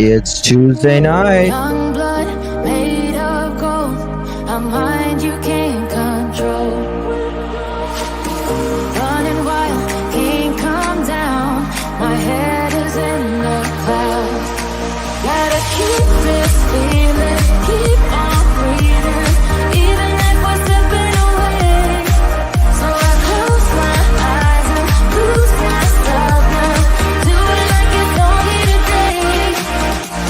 It's Tuesday night. Young blood made of gold, a mind you can't control. Running wild, can't come down. My head is in the clouds. Gotta keep this feeling, keep on breathing, even if we're slipping away. So I close my eyes and lose myself now. Do it like it's only today.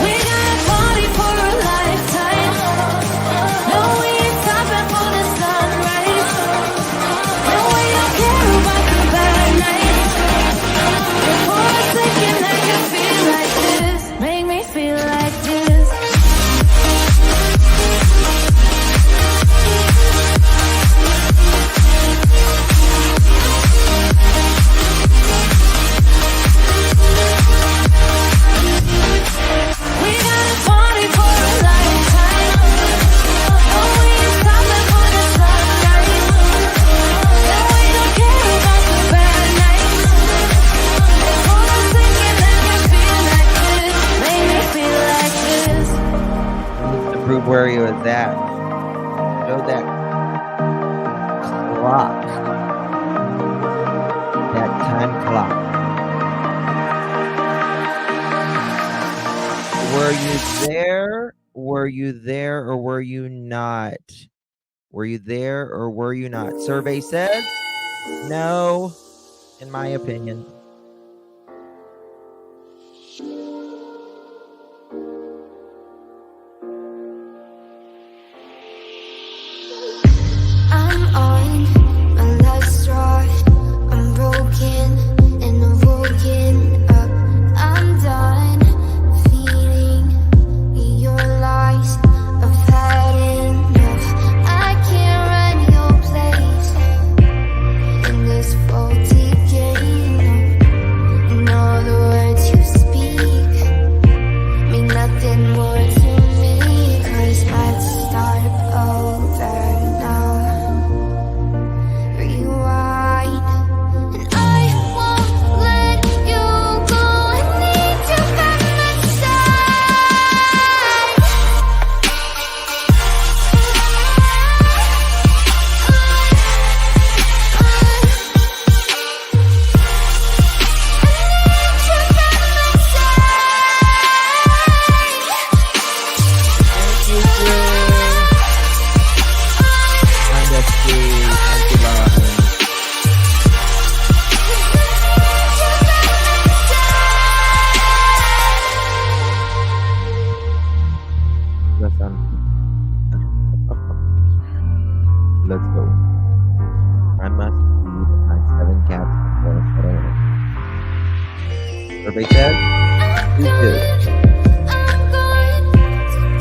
We got a party for a lifetime. No, we ain't stopping for the sunrise. No, we don't care about the bad nights. For a second I can feel like this. Make me feel like this. We got a party for a lifetime. No, we ain't stopping for the sunrise. No, we don't care about the bad nights. For a second I can feel like this. Make me feel like this. To prove where he was at. Show that clock. That time clock. Were you there? Were you there or were you not? Were you there or were you not? Survey says no, in my opinion. I'm on my last straw. I'm broken and I'm woken up. I'm done feeding your lies. I've had enough. I can't run your place in this faulty game. And all the words you speak mean nothing more to me. 'Cause let's start over now. Rewind. And I won't let you go. I need you by my side. Thank you, Drew. Kind of sweet. Thank you, Robin. Listen. Let's go. I must feed my 7 cats before I settle in. Survey says you too. I'm going,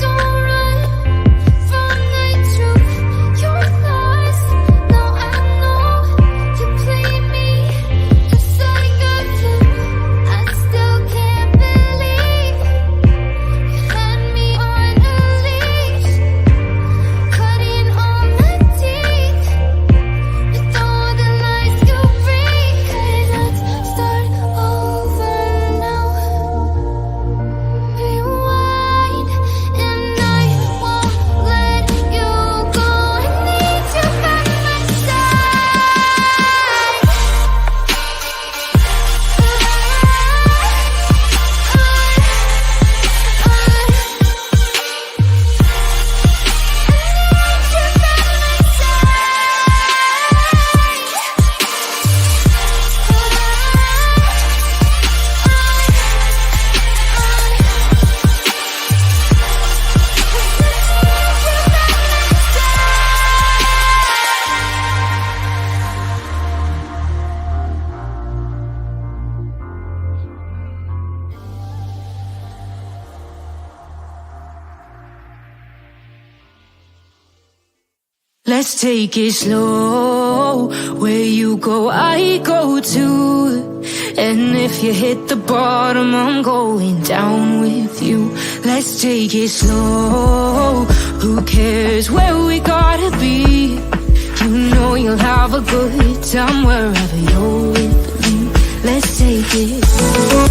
don't run from the truth. Your lies, now I know you play me just like a flip. I still can't believe you had me on a leash, cutting all my teeth with all the lies you bring. 'Cause let's start over now. Rewind, and I won't let you go. I need you by my Let's take it slow. Where you go, I go too. And if you hit the bottom, I'm going down with you. Let's take it slow. Who cares where we gotta be? You know you'll have a good time wherever you're with me. Let's take it slow.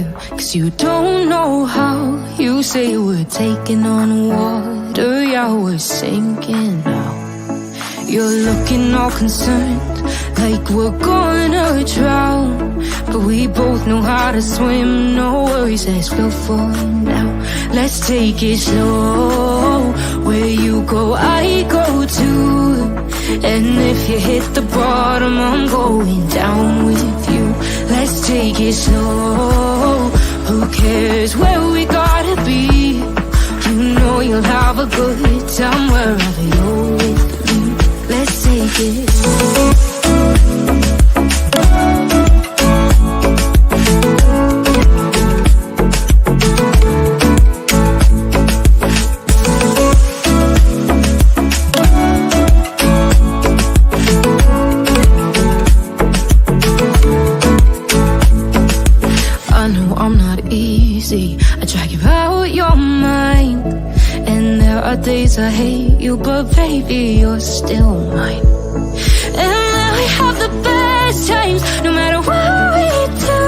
you, 'cause you don't know how. You say we're taking on water, yeah, we're sinking now. You're looking all concerned, like we're gonna drown, but we both know how to swim. No worries, let's go for now. Let's take it slow. Where you go, I go too. And if you hit the bottom, I'm going down with you. Let's take it slow. Who cares where we gotta be? You know you'll have a good time wherever you're with me. Let's take it slow. I drag you out your mind, and there are days I hate you, but baby, you're still mine. And now we have the best times, no matter what we do.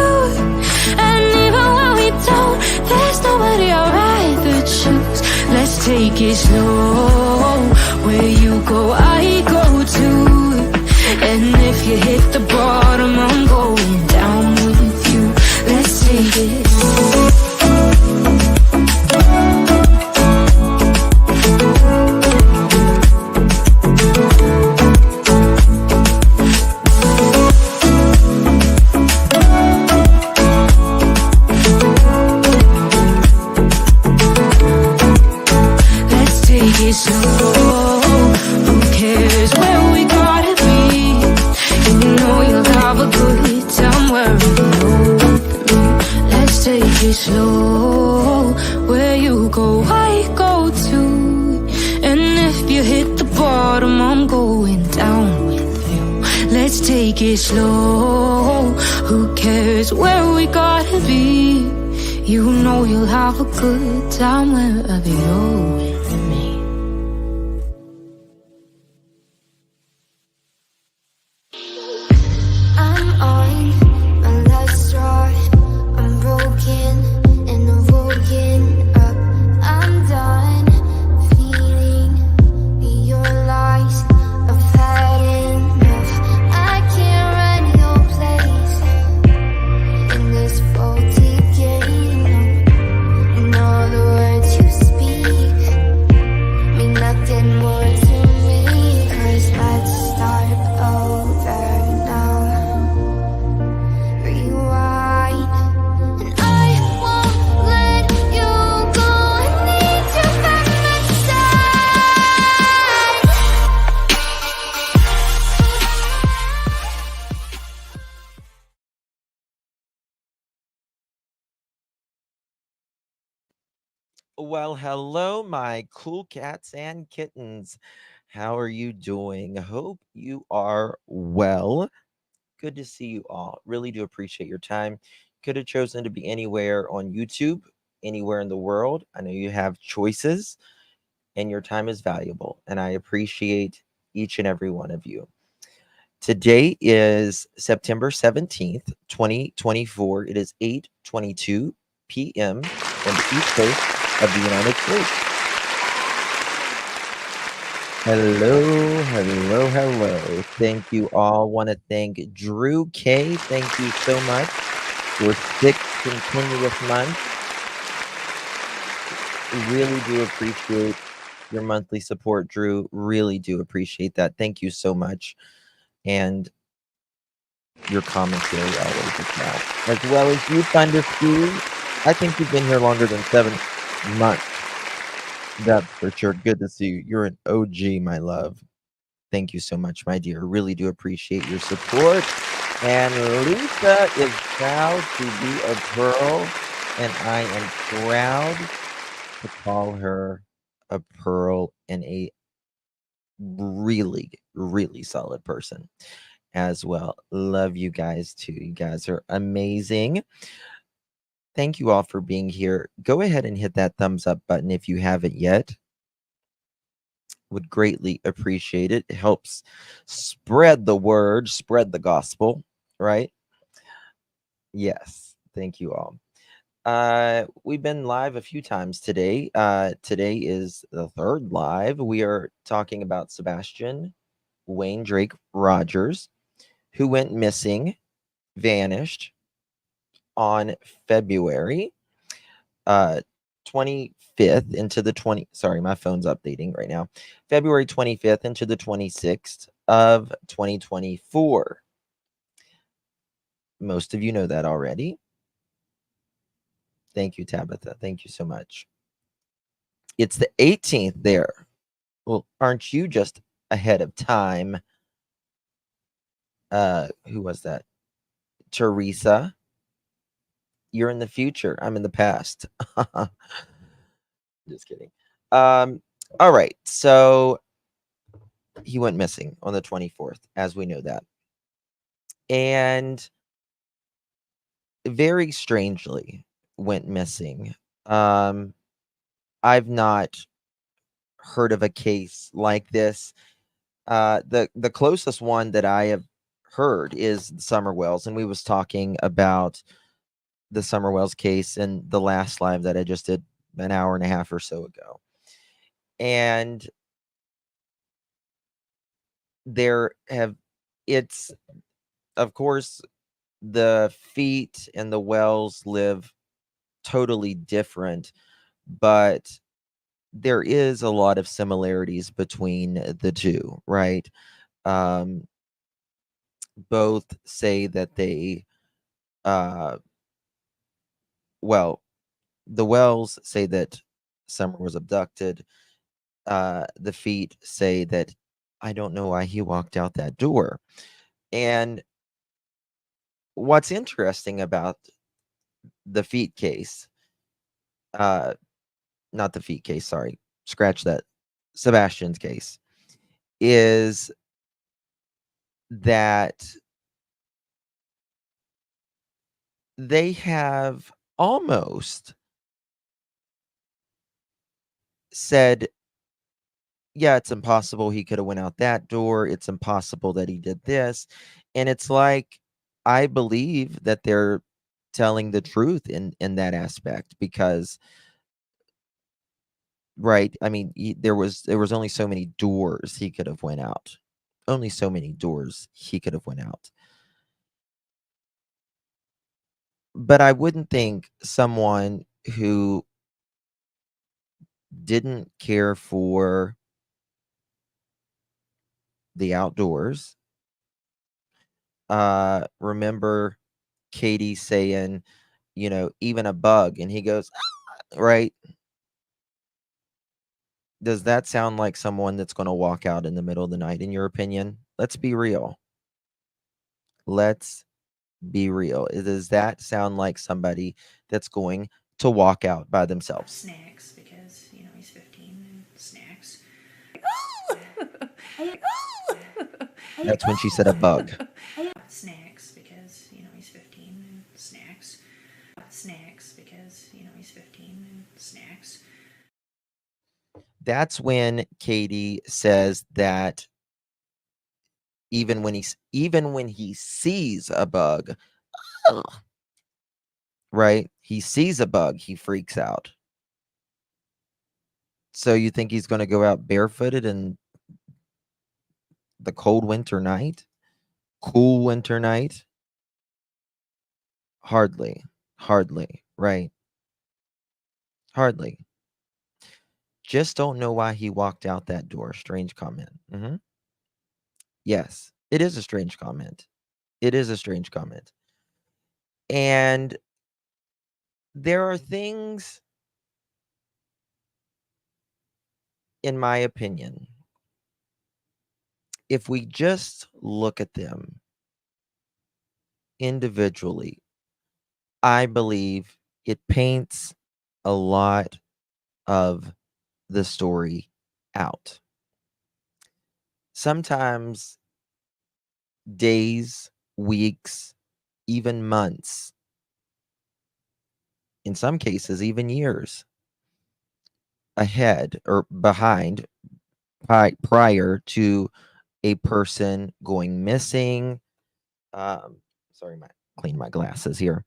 And even when we don't, there's nobody I'd rather choose. Let's take it slow. Where you go, I go too. And if you hit the bottom, I'm going down with you. Let's take it slow. Slow. Who cares where we gotta be? You know you'll have a good time wherever you're with me. Let's take it slow. Where you go, I go too. And if you hit the bottom, I'm going down with you. Let's take it slow. Who cares where we gotta be? You know you'll have a good time wherever you're with me. Well, hello, my cool cats and kittens. How are you doing? Hope you are well. Good to see you all. Really do appreciate your time. Could have chosen to be anywhere on YouTube, anywhere in the world. I know you have choices, and your time is valuable, and I appreciate each and every one of you. Today is September 17th, 2024. It is 8:22 p.m. on the East Coast of the United States. Hello. Thank you all. Want to thank Drew K. Thank you so much for 6 continuous months. Really do appreciate your monthly support, Drew. Really do appreciate that. Thank you so much. And your commentary always is now. As well as you, Thunder Steve. I think you've been here longer than 7 months. That's for sure. Good to see you. You're an OG, my love. Thank you so much, my dear. Really do appreciate your support. And Lisa is proud to be a pearl, and I am proud to call her a pearl and a really, really solid person as well. Love you guys too. You guys are amazing. Thank you all for being here. Go ahead and hit that thumbs up button if you haven't yet. Would greatly appreciate it. It helps spread the word, spread the gospel, right? Yes. Thank you all. We've been live a few times today. Today is the third live. We are talking about Sebastian Wayne Drake Rogers, who went missing, vanished on February 25th into the 20. Sorry, my phone's updating right now. February 25th into the 26th of 2024. Most of you know that already. Thank you, Tabitha. Thank you so much. It's the 18th there. Well, aren't you just ahead of time? Who was that? Teresa. You're in the future. I'm in the past. Just kidding. All right. So he went missing on the 24th, as we know that. And very strangely went missing. I've not heard of a case like this. The closest one that I have heard is Summerwells, and we was talking about the Summerwells case in the last live that I just did an hour and a half or so ago. And it's, of course, the Feet and the Wells live totally different, but there is a lot of similarities between the two, right? Both say that they, well, the Wells say that Summer was abducted. The Feet say that I don't know why he walked out that door. And what's interesting about the Feet case, not the Feet case, sorry, scratch that, Sebastian's case, is that they have almost said, yeah, it's impossible he could have went out that door. It's impossible that he did this. And it's like, I believe that they're telling the truth in that aspect because, right, I mean, there was only so many doors he could have went out. Only so many doors he could have went out. But I wouldn't think someone who didn't care for the outdoors, remember Katie saying, even a bug, and he goes, "Ah," right? Does that sound like someone that's going to walk out in the middle of the night, in your opinion? Let's be real. Let's be real. Does that sound like somebody that's going to walk out by themselves? Snacks, because, he's 15 and snacks. That's when she said a bug. Snacks, because, he's 15 and snacks. Snacks, because, he's 15 and snacks. That's when Katie says that even when he sees a bug, right? He sees a bug, he freaks out. So you think he's going to go out barefooted in the cold winter night? Cool winter night? Hardly, right? Hardly. Just don't know why he walked out that door. Strange comment. Yes, it is a strange comment. It is a strange comment. And there are things, in my opinion, if we just look at them individually, I believe it paints a lot of the story out. Sometimes days, weeks, even months, in some cases, even years ahead or behind prior to a person going missing. Sorry, clean my glasses here.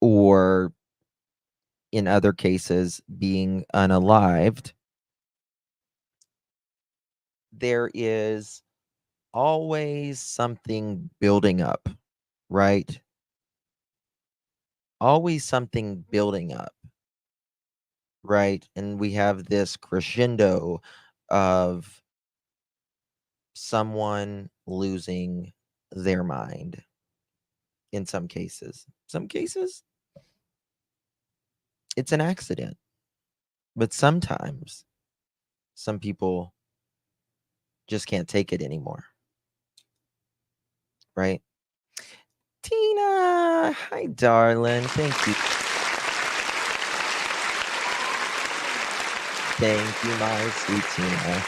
or in other cases being unalived, there is always something building up, right? Always something building up, right? And we have this crescendo of someone losing their mind in some cases. Some cases, it's an accident, but sometimes some people just can't take it anymore, right? Tina, hi, darling. Thank you. Thank you, my sweet Tina.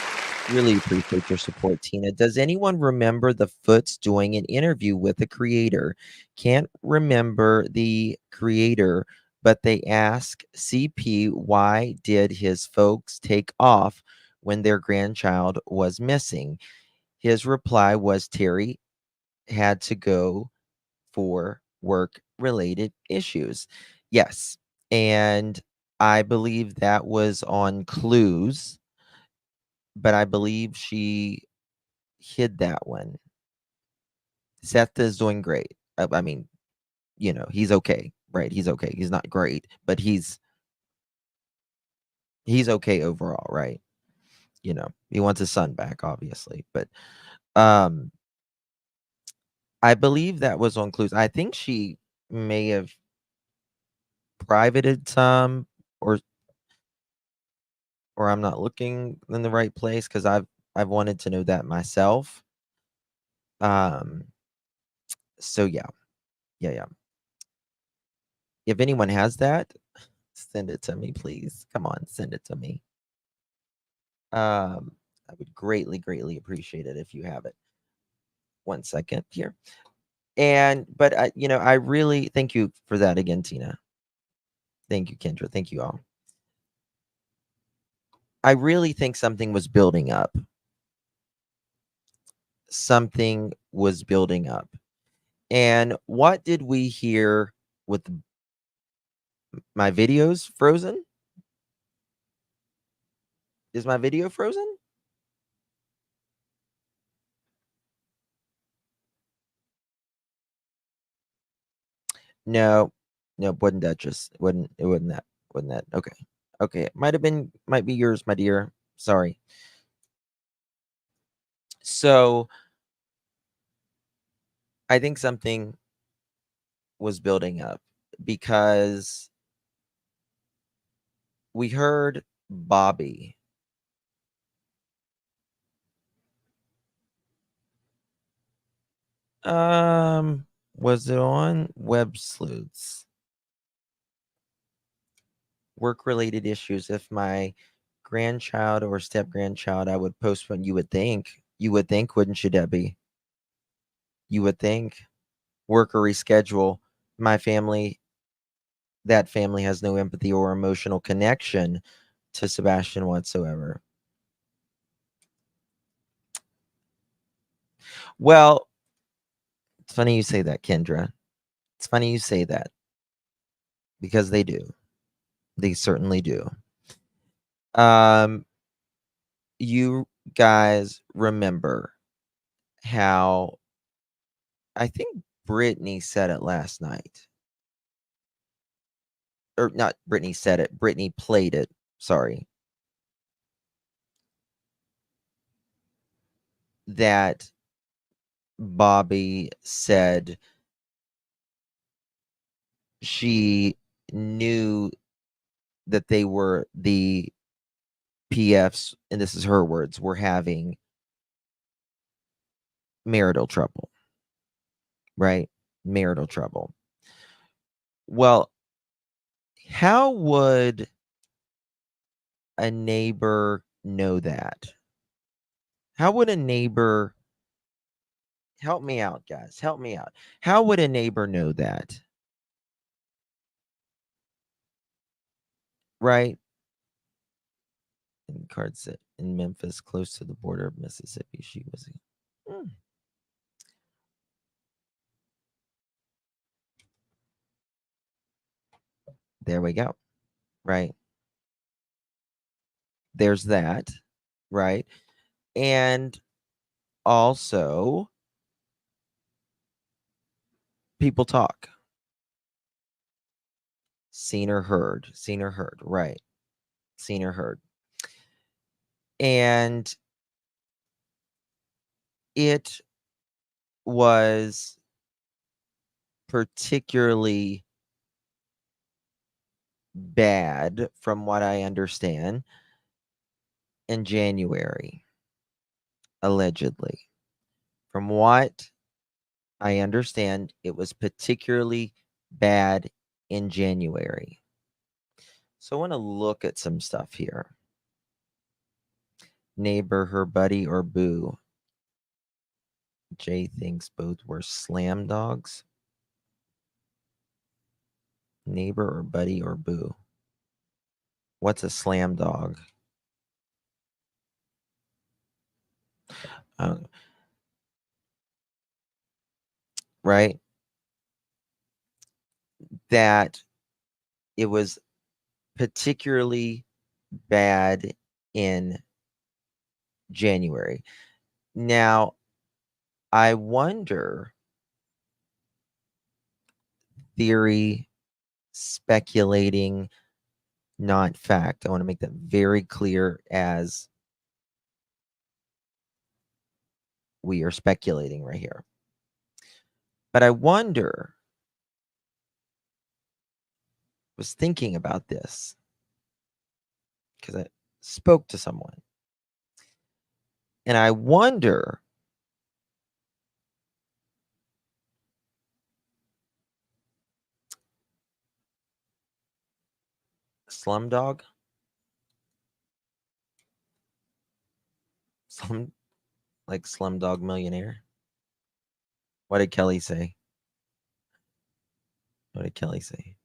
Really appreciate your support, Tina. Does anyone remember the Foots doing an interview with the creator? Can't remember the creator, but they ask CP why did his folks take off when their grandchild was missing. His reply was Terry had to go for work-related issues. Yes, and I believe that was on Clues, but I believe she hid that one. Seth is doing great. I mean, he's okay, right? He's okay. He's not great, but he's okay overall, right? He wants his son back, obviously, but um, I believe that was on Clues. I think she may have privated some, or I'm not looking in the right place because I've wanted to know that myself. Um, so yeah, yeah. If anyone has that, send it to me, please. Come on, send it to me. I would greatly, greatly appreciate it if you have it. 1 second here. But I really thank you for that again, Tina. Thank you, Kendra. Thank you all. I really think something was building up. Something was building up. And what did we hear with my videos frozen? Is my video frozen? No, no, wasn't that just it wasn't that. Wasn't that okay? Okay. It might be yours, my dear. Sorry. So I think something was building up because we heard Bobby. Was it on Web Sleuths? Work-related issues. If my grandchild or step-grandchild, I would postpone. You would think. You would think, wouldn't you, Debbie? You would think. Work or reschedule. My family, that family has no empathy or emotional connection to Sebastian whatsoever. Well, it's funny you say that, Kendra. It's funny you say that because they do. They certainly do. Um, you guys remember how I think Brittany said it last night. Or not Brittany said it, Brittany played it. Sorry. That Bobby said she knew that they were the PFs, and this is her words, were having marital trouble, right? Marital trouble. Well, how would a neighbor know that? How would a neighbor help me out, guys? Help me out. How would a neighbor know that? Right? And card set in Memphis, close to the border of Mississippi. She was. Hmm. There we go. Right. There's that. Right. And also, people talk. Seen or heard. Seen or heard. Right. Seen or heard. And it was particularly bad, from what I understand, in January, allegedly. From what I understand, it was particularly bad in January. So I want to look at some stuff here. Neighbor, her buddy, or boo. Jay thinks both were slam dogs. Neighbor or buddy or boo. What's a slam dog? Right? That it was particularly bad in January. Now, I wonder, theory, speculating, not fact. I want to make that very clear, as we are speculating right here. But I wonder, was thinking about this because I spoke to someone, and I wonder Slumdog? Like Slumdog Millionaire? What did Kelly say? What did Kelly say?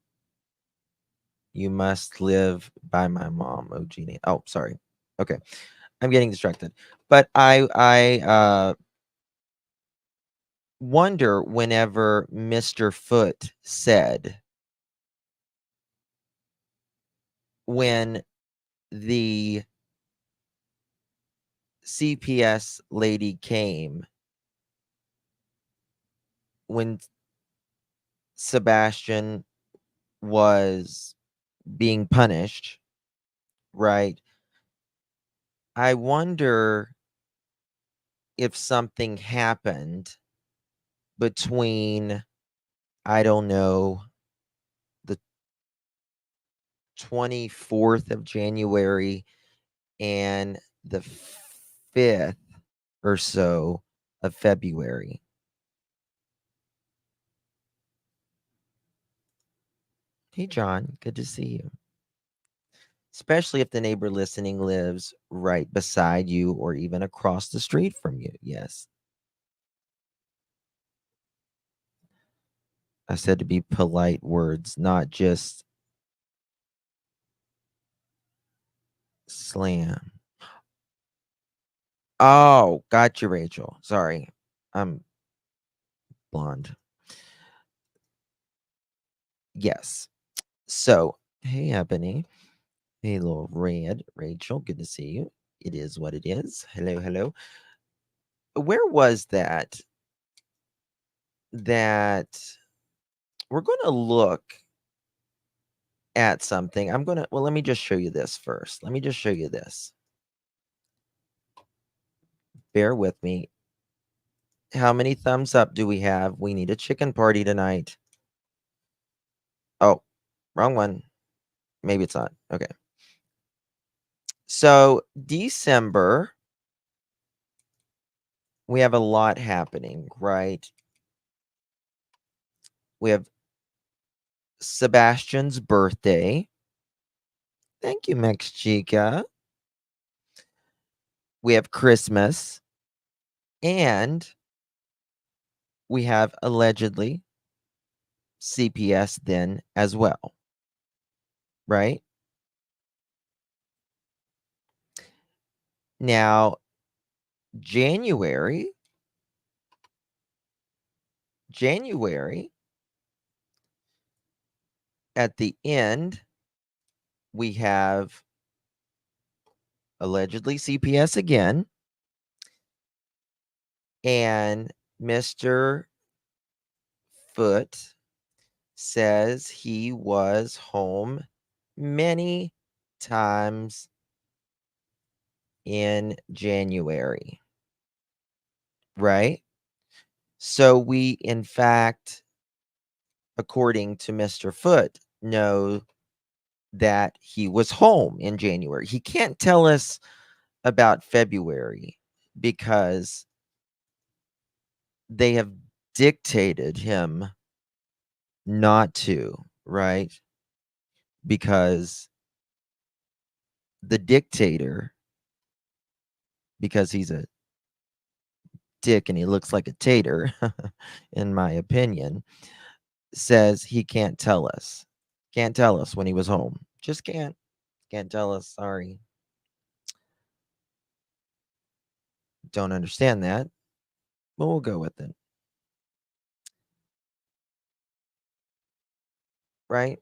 You must live by my mom, OG name. Oh, sorry. Okay. I'm getting distracted. But I wonder, whenever Mr. Foot said, when the CPS lady came, when Sebastian was being punished, right? I wonder if something happened between, I don't know, the 24th of January and the 5th or so of February. Hey, John, good to see you. Especially if the neighbor listening lives right beside you or even across the street from you. Yes. I said to be polite words, not just slam. Oh, got you, Rachel. Sorry. I'm blonde. Yes. So, hey, Ebony. Hey, little red. Rachel, good to see you. It is what it is. Hello, hello. Where was that? That we're going to look at something. Well, let me just show you this first. Let me just show you this. Bear with me. How many thumbs up do we have? We need a chicken party tonight. Oh, wrong one. Maybe it's not. Okay. So, December, we have a lot happening, right? We have Sebastian's birthday. Thank you, Max Chica. We have Christmas. And we have allegedly CPS then as well. Right? Now, January at the end, we have allegedly CPS again, and Mr. Foot says he was home many times in January, right? So we, in fact, according to Mr. Foot, know that he was home in January. He can't tell us about February because they have dictated him not to, right? Because the dictator, because he's a dick and he looks like a tater, in my opinion, says he can't tell us. Can't tell us when he was home. Just can't. Can't tell us. Sorry. Don't understand that, but we'll go with it. Right?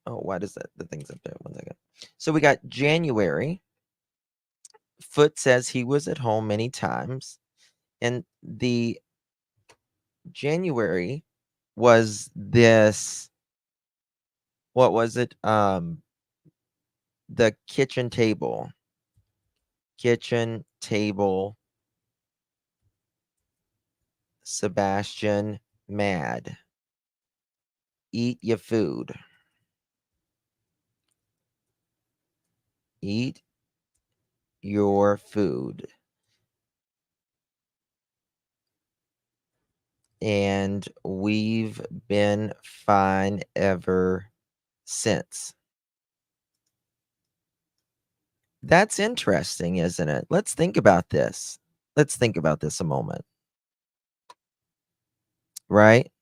Oh, why does that the thing's up there? 1 second. So we got January. Foot says he was at home many times. And the January was this, what was it? The kitchen table. Kitchen table. Sebastian mad. Eat your food. Eat your food. And we've been fine ever since. That's interesting, isn't it? Let's think about this. Let's think about this a moment. Right?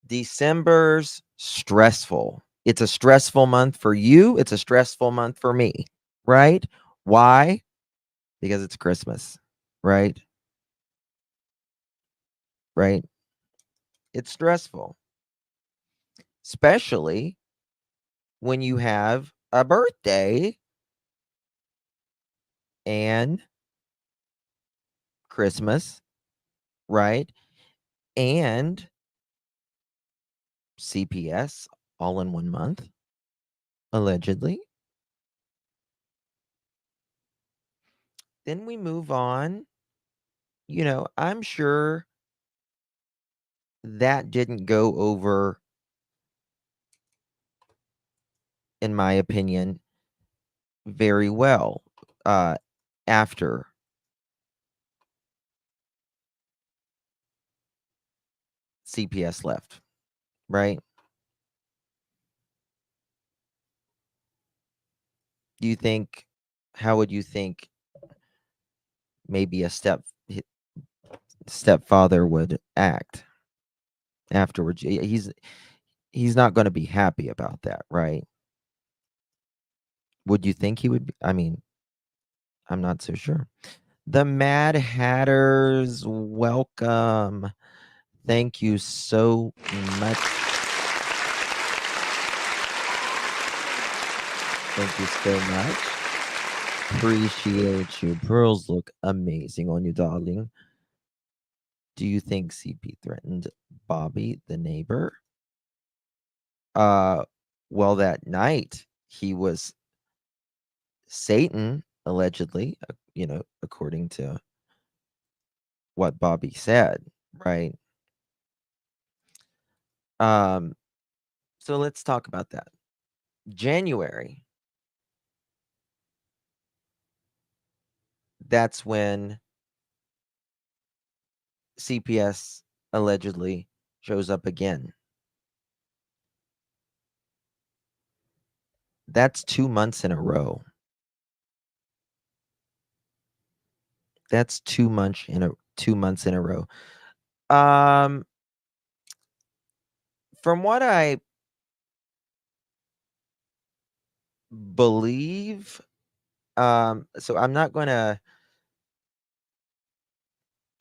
December's stressful. It's a stressful month for you. It's a stressful month for me. Right? Why? Because it's Christmas. Right? Right? It's stressful, especially when you have a birthday and Christmas, right? And CPS all in 1 month, allegedly. Then we move on. I'm sure that didn't go over, in my opinion, very well after CPS left, right? Do you think, how would you think maybe a stepfather would act afterwards? He's not going to be happy about that, right? Would you think he would be? I mean, I'm not so sure. The Mad Hatters, welcome. Thank you so much. Thank you so much. Appreciate you. Pearls look amazing on you, darling. Do you think CP threatened Bobby, the neighbor? Well, that night he was Satan, allegedly, according to what Bobby said, right? So let's talk about that. January, that's when CPS allegedly shows up again. That's 2 months in a row. That's 2 months in a row. From what I believe, so I'm not going to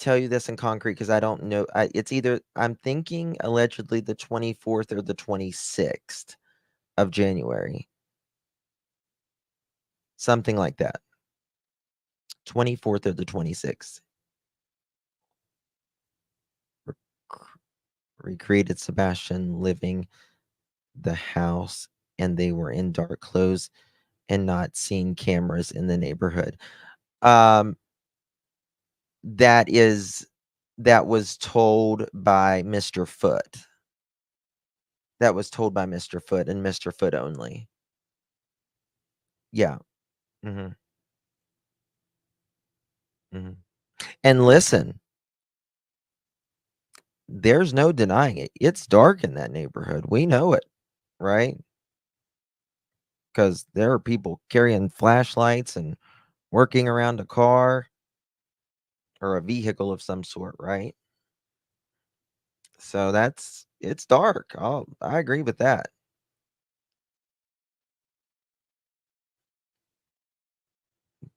tell you this in concrete because I don't know. It's either I'm thinking allegedly the 24th or the 26th of January. Something like that. 24th or the 26th. Recreated Sebastian living the house, and they were in dark clothes and not seeing cameras in the neighborhood. That was told by Mr. Foot. That was told by Mr. Foot and Mr. Foot only. Yeah. Mhm. Mhm. And listen, there's no denying it. It's dark in that neighborhood. We know it, right? Because there are people carrying flashlights and working around a car or a vehicle of some sort, right? So it's dark. I agree with that.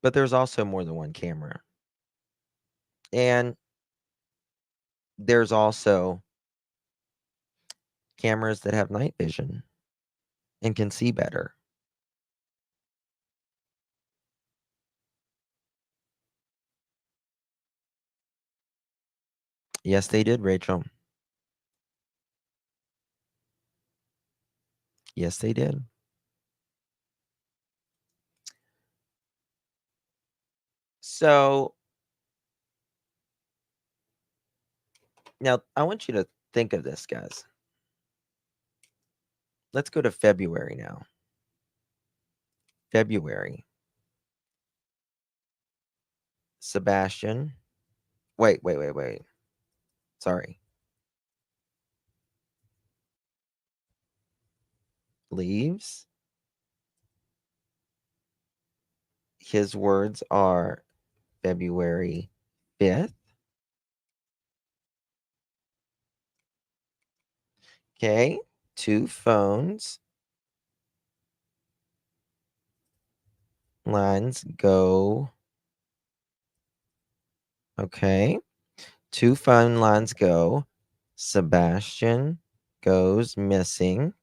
But there's also more than one camera. And there's also cameras that have night vision and can see better. Yes, they did, Rachel. Yes, they did. So now I want you to think of this, guys. Let's go to February now. February. Sebastian. Wait. Sorry. Leaves. His words are February 5th. Okay. 2 phones. Lines go. Okay. 2 phone lines go. Sebastian goes missing.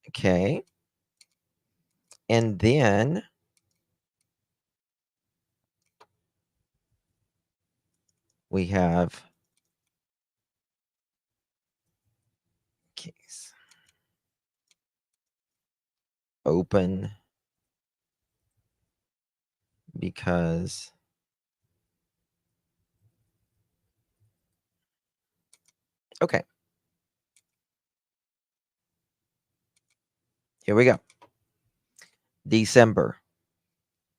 Okay. And then we have case open because okay. Here we go. December.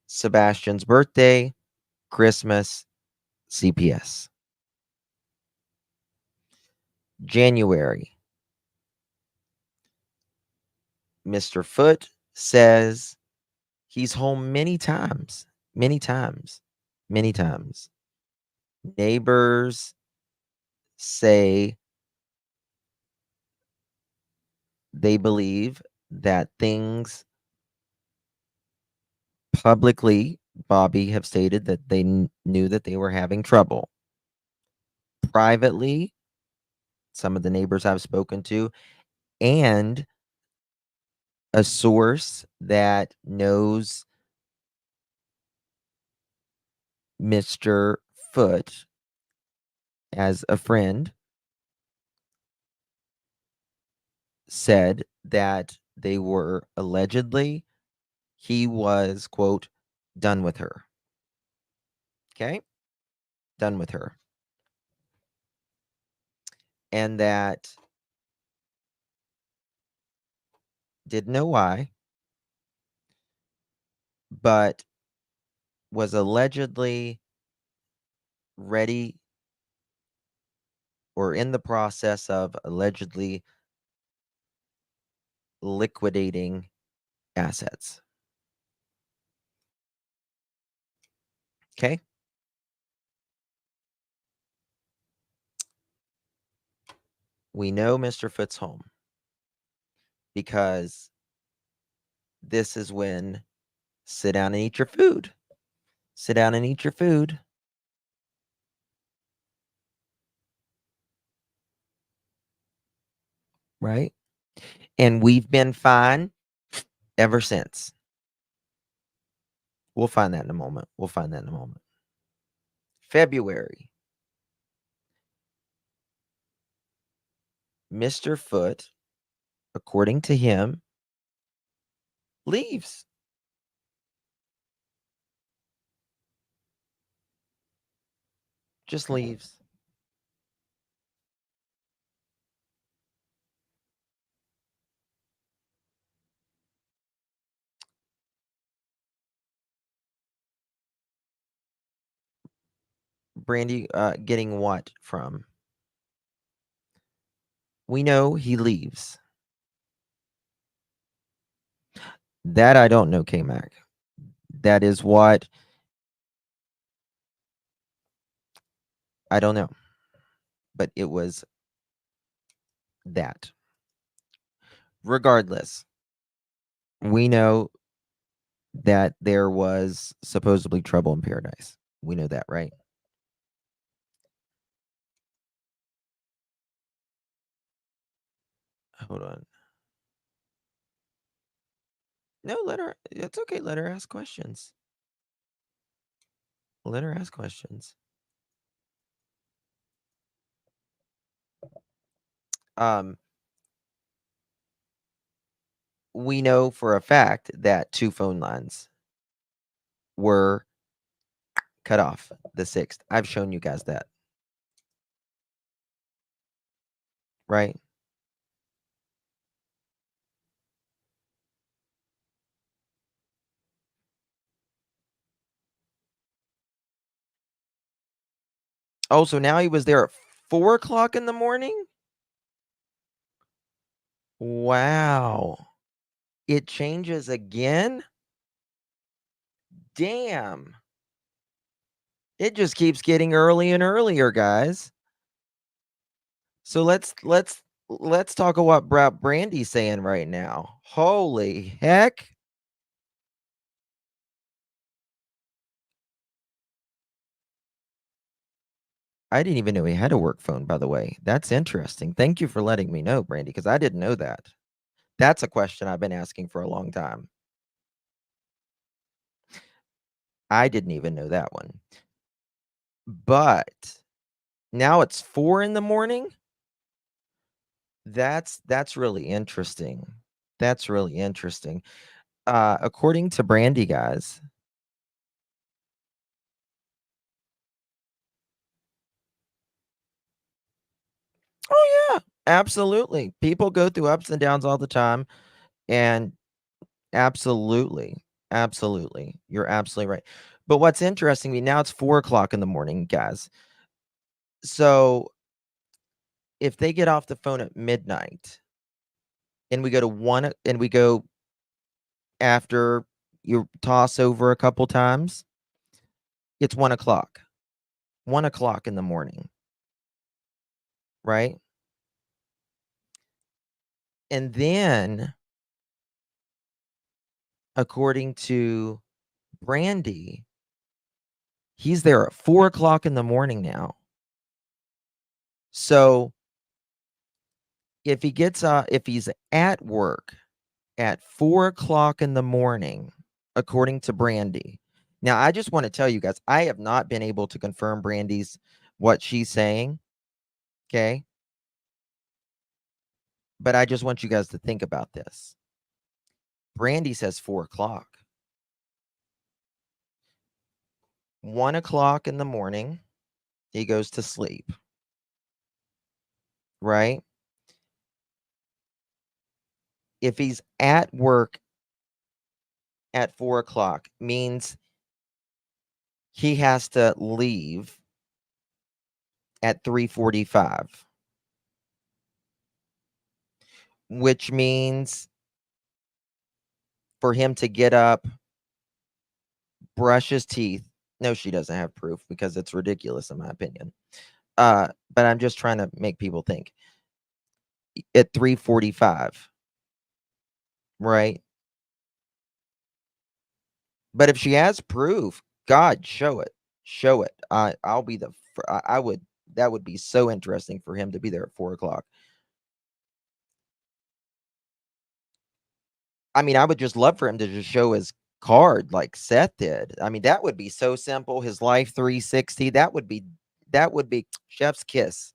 Sebastian's birthday, Christmas, CPS. January. Mr. Foot says he's home many times. Many times. Many times. Neighbors say they believe that things publicly, Bobby have stated that they knew that they were having trouble. Privately, some of the neighbors I've spoken to, and a source that knows Mr. Foot as a friend said that they were allegedly, he was, quote, done with her. Okay? Done with her. And that didn't know why, but was allegedly ready or in the process of allegedly liquidating assets. Okay? We know Mr. Foot's home because this is when sit down and eat your food. Sit down and eat your food. right? And we've been fine ever since. We'll find that in a moment. We'll find that in a moment. February. Mr. Foot, according to him, leaves. Just leaves. Brandy, getting what from? We know he leaves. That I don't know, K-Mac. That is what I don't know. But it was that. Regardless, we know that there was supposedly trouble in paradise. We know that, right? Hold on. No, let her. It's okay. Let her ask questions. Let her ask questions. We know for a fact that 2 phone lines were cut off the 6th. I've shown you guys that. Right? Oh, so now he was there at 4:00 in the morning? Wow. It changes again? Damn. It just keeps getting early and earlier, guys. So let's talk about what Brandy's saying right now. Holy heck. I didn't even know he had a work phone, by the way. That's interesting. Thank you for letting me know, Brandy, because I didn't know that. That's a question I've been asking for a long time. I didn't even know that one. But now it's 4 in the morning? That's really interesting. That's really interesting. According to Brandy, guys. Oh yeah, absolutely. People go through ups and downs all the time, and absolutely, absolutely, you're absolutely right. But what's interesting, now it's 4:00 in the morning, guys. So if they get off the phone at midnight, and we go to 1, and we go after you toss over a couple times, it's 1:00. 1:00 in the morning, right? And then, according to Brandy, he's there at 4:00 in the morning now. So if he's at work at 4:00 in the morning, according to Brandy. Now, I just want to tell you guys, I have not been able to confirm Brandy's what she's saying. Okay. But I just want you guys to think about this. Brandy says 4:00. 1:00 in the morning, he goes to sleep. Right? If he's at work at 4:00, means he has to leave at 3:45. Which means for him to get up, brush his teeth. No, she doesn't have proof because it's ridiculous in my opinion. But I'm just trying to make people think. At 3:45, right? But if she has proof, God, show it. Show it. I'll be the I would that would be so interesting for him to be there at 4:00. I mean, I would just love for him to just show his card like Seth did. I mean, that would be so simple. His life 360. That would be chef's kiss.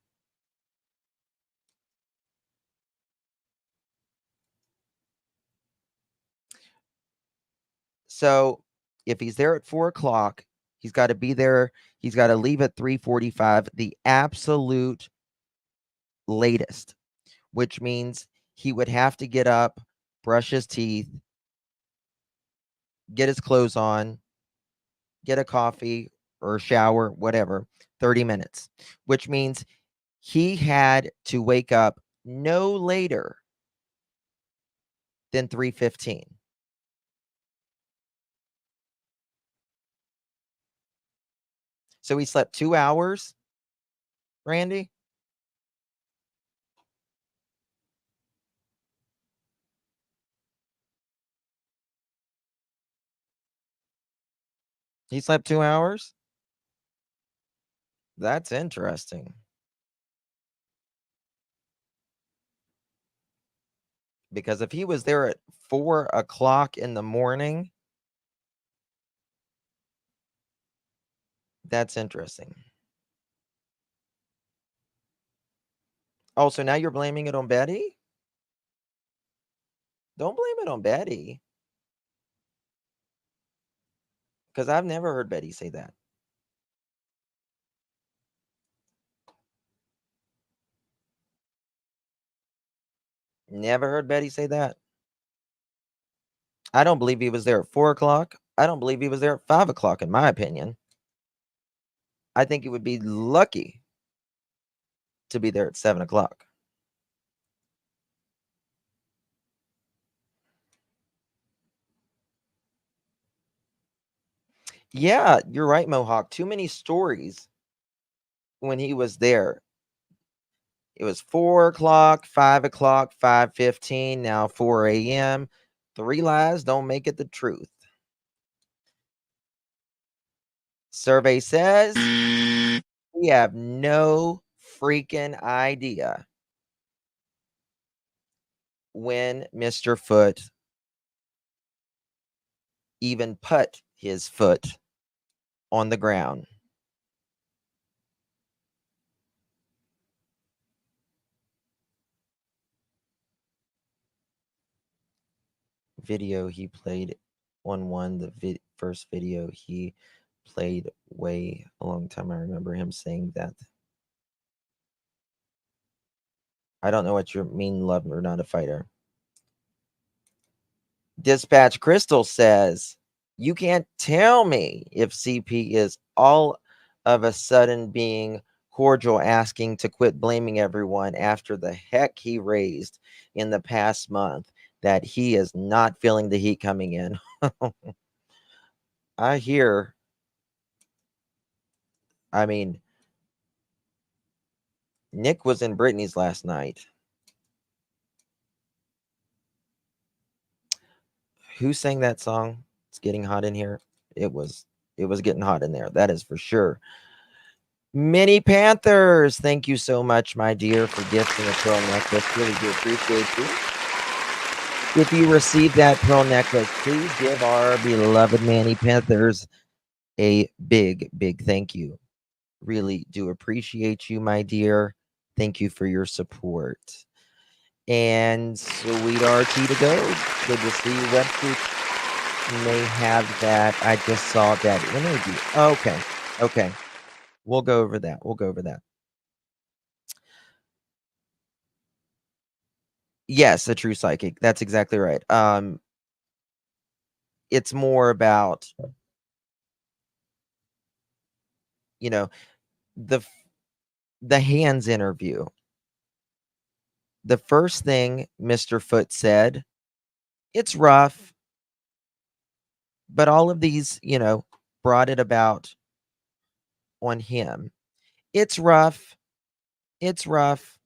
So if he's there at 4 o'clock, he's got to be there. He's got to leave at 3:45, the absolute latest, which means he would have to get up, brush his teeth, get his clothes on, get a coffee or a shower, whatever, 30 minutes, which means he had to wake up no later than 3:15. So he slept 2 hours, Randy? He slept 2 hours? That's interesting. Because if he was there at 4 o'clock in the morning, that's interesting. Oh, so now you're blaming it on Betty? Don't blame it on Betty. Because I've never heard Betty say that. Never heard Betty say that. I don't believe he was there at 4 o'clock. I don't believe he was there at 5 o'clock, in my opinion. I think he would be lucky to be there at 7 o'clock. Yeah, you're right, Mohawk. Too many stories when he was there. It was 4 o'clock, 5 o'clock, 5:15, now 4 a.m. 3 lies don't make it the truth. Survey says we have no freaking idea when Mr. Foot even put his foot on the ground. Video he played on one, the first video he played way a long time. I remember him saying that. I don't know what you mean, love or not a fighter. Dispatch Crystal says, you can't tell me if CP is all of a sudden being cordial, asking to quit blaming everyone after the heck he raised in the past month, that he is not feeling the heat coming in. I hear, I mean, Nick was in Brittany's last night. Who sang that song? It's getting hot in here. It was getting hot in there. That is for sure. Mini Panthers, thank you so much, my dear, for gifting a pearl necklace. Really do appreciate you. If you receive that pearl necklace, please give our beloved Manny Panthers a big, big thank you. Really do appreciate you, my dear. Thank you for your support. And sweet RT to go. Good to see you. Webster may have that. I just saw that interview. Okay. Okay. We'll go over that. We'll go over that. Yes, a true psychic. That's exactly right. It's more about, you know, the hands interview. The first thing Mr. Foot said, it's rough, but all of these, brought it about on him. It's rough. It's rough.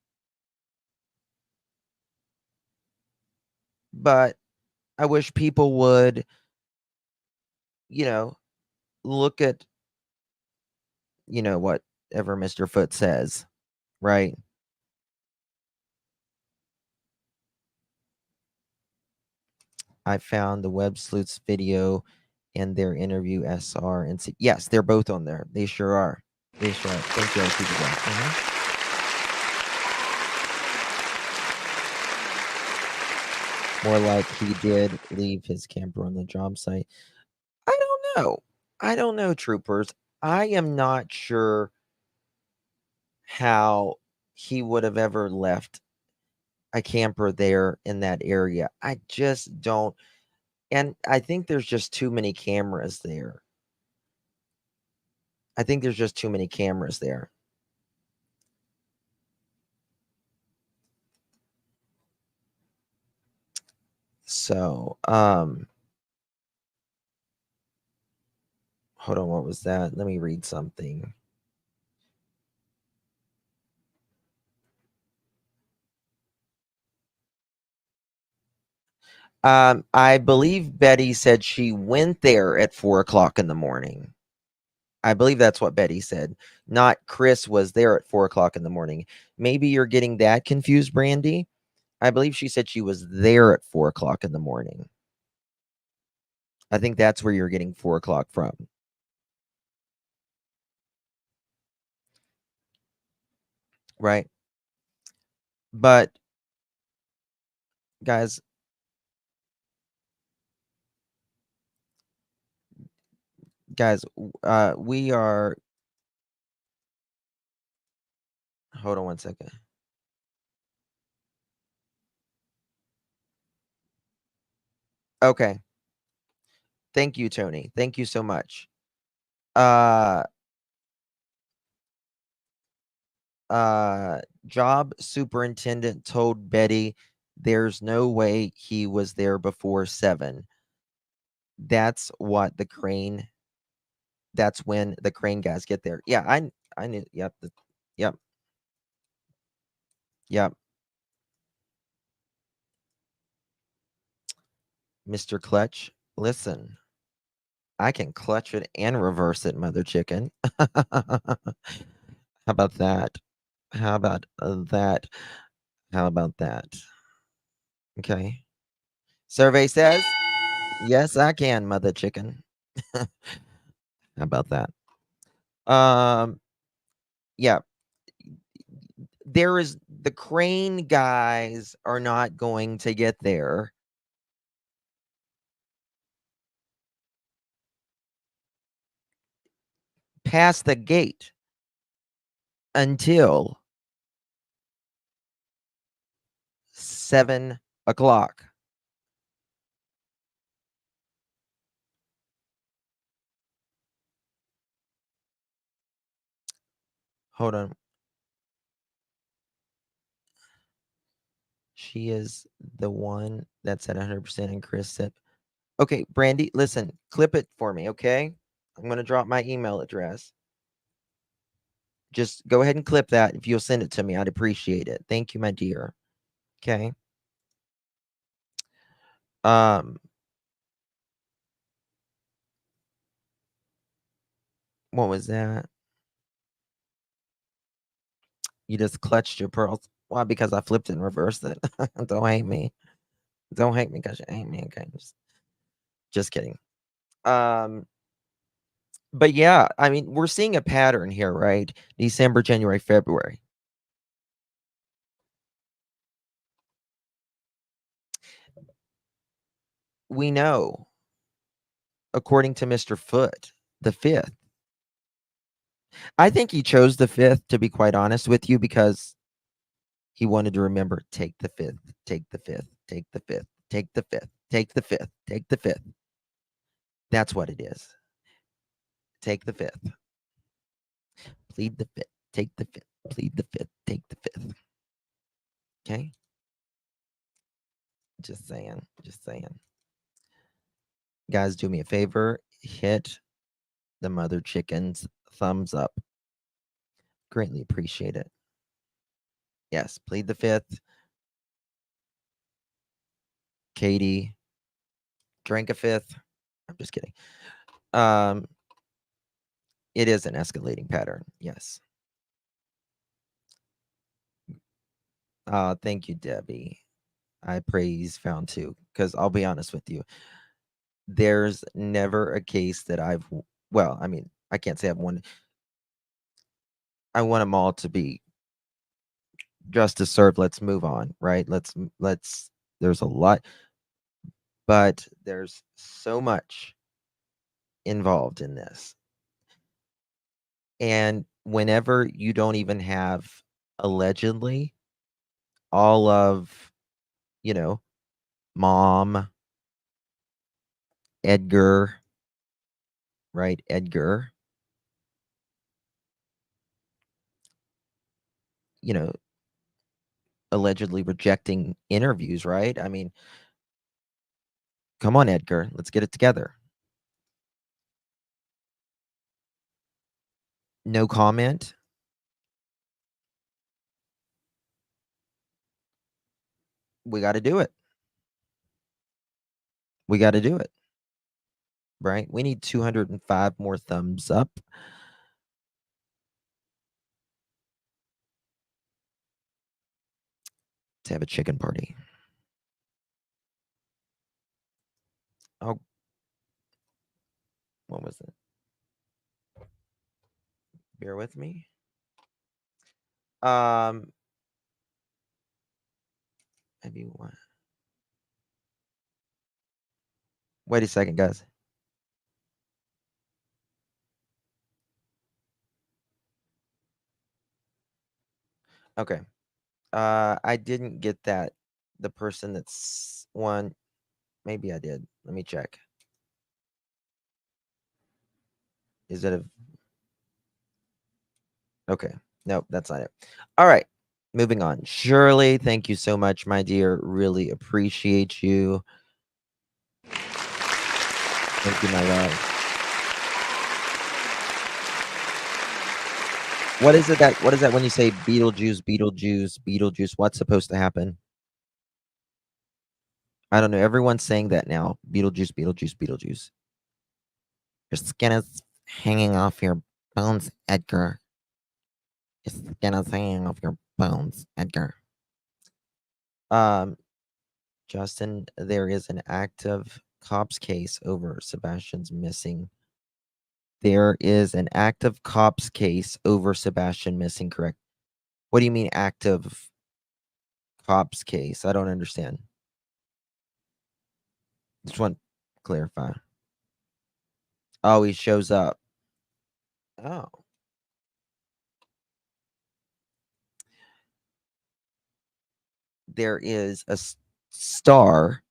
But I wish people would, look at, whatever Mr. Foot says, right? I found the Web Sleuths video and their interview SR and C. Yes, they're both on there. They sure are. They sure are. Thank you, RTG. More like he did leave his camper on the job site. I don't know. I don't know, troopers. I am not sure how he would have ever left a camper there in that area. I just don't. And I think there's just too many cameras there. I think there's just too many cameras there. So, hold on, what was that? Let me read something. I believe Betty said she went there at 4:00 in the morning. I believe that's what Betty said. Not Chris was there at 4:00 in the morning. Maybe you're getting that confused, Brandy. I believe she said she was there at 4:00 in the morning. I think that's where you're getting 4:00 from. Right? But guys, we are. Hold on one second. Okay. Thank you, Tony. Thank you so much. Job superintendent told Betty there's no way he was there before 7. That's what the crane. That's when the crane guys get there. Yeah, I knew. Yep. Yep. Yep. Mr. Clutch, listen. I can clutch it and reverse it, mother chicken. How about that? How about that? How about that? Okay. Survey says, yes, I can, mother chicken. How about that? Yeah. There is the crane guys are not going to get there. Past the gate until 7:00. Hold on. She is the one that's at 100% and Chris said, okay, Brandy, listen, clip it for me, okay? I'm going to drop my email address. Just go ahead and clip that. If you'll send it to me, I'd appreciate it. Thank you, my dear. Okay. What was that? You just clutched your pearls. Why? Because I flipped it and reversed it. Don't hate me. Don't hate me because you hate me. Okay. Just kidding. But yeah, I mean, we're seeing a pattern here, right? December, January, February. We know, according to Mr. Foote, the 5th. I think he chose the 5th, to be quite honest with you, because he wanted to remember, take the 5th, take the 5th, take the 5th, take the 5th, take the 5th, take the 5th. That's what it is. Take the 5th. Plead the 5th, take the 5th, plead the 5th, take the 5th. Okay? Just saying, just saying. Guys, do me a favor, hit the mother chicken's thumbs up. Greatly appreciate it. Yes, plead the 5th. Katie, drank a 5th. I'm just kidding. It is an escalating pattern. Yes. Thank you, Debbie. I pray he's found too. Because I'll be honest with you, there's never a case that well, I mean, I can't say I've won. I want them all to be justice served. Let's move on, right? Let's. There's a lot, but there's so much involved in this. And whenever you don't even have allegedly all of, you know, mom, Edgar, right? Edgar, you know, allegedly rejecting interviews, right? I mean, come on, Edgar, let's get it together. No comment. We got to do it. We got to do it. Right? We need 205 more thumbs up. To have a chicken party. Oh, what was it? Bear with me. Maybe what? Wait a second, guys. Okay. I didn't get that. The person that's one. Maybe I did. Let me check. Is it a? Okay. Nope, that's not it. All right. Moving on. Shirley, thank you so much, my dear. Really appreciate you. Thank you, my love. What is that when you say Beetlejuice, Beetlejuice, Beetlejuice? What's supposed to happen? I don't know. Everyone's saying that now. Beetlejuice, Beetlejuice, Beetlejuice. Your skin is hanging off your bones, Edgar. Your skin is hanging off your bones, Edgar. Um, Justin, there is an active cops case over Sebastian's missing. There is an active cops case over Sebastian missing, correct? What do you mean active cops case? I don't understand. Just want to clarify. Oh, he shows up. Oh. There is a star.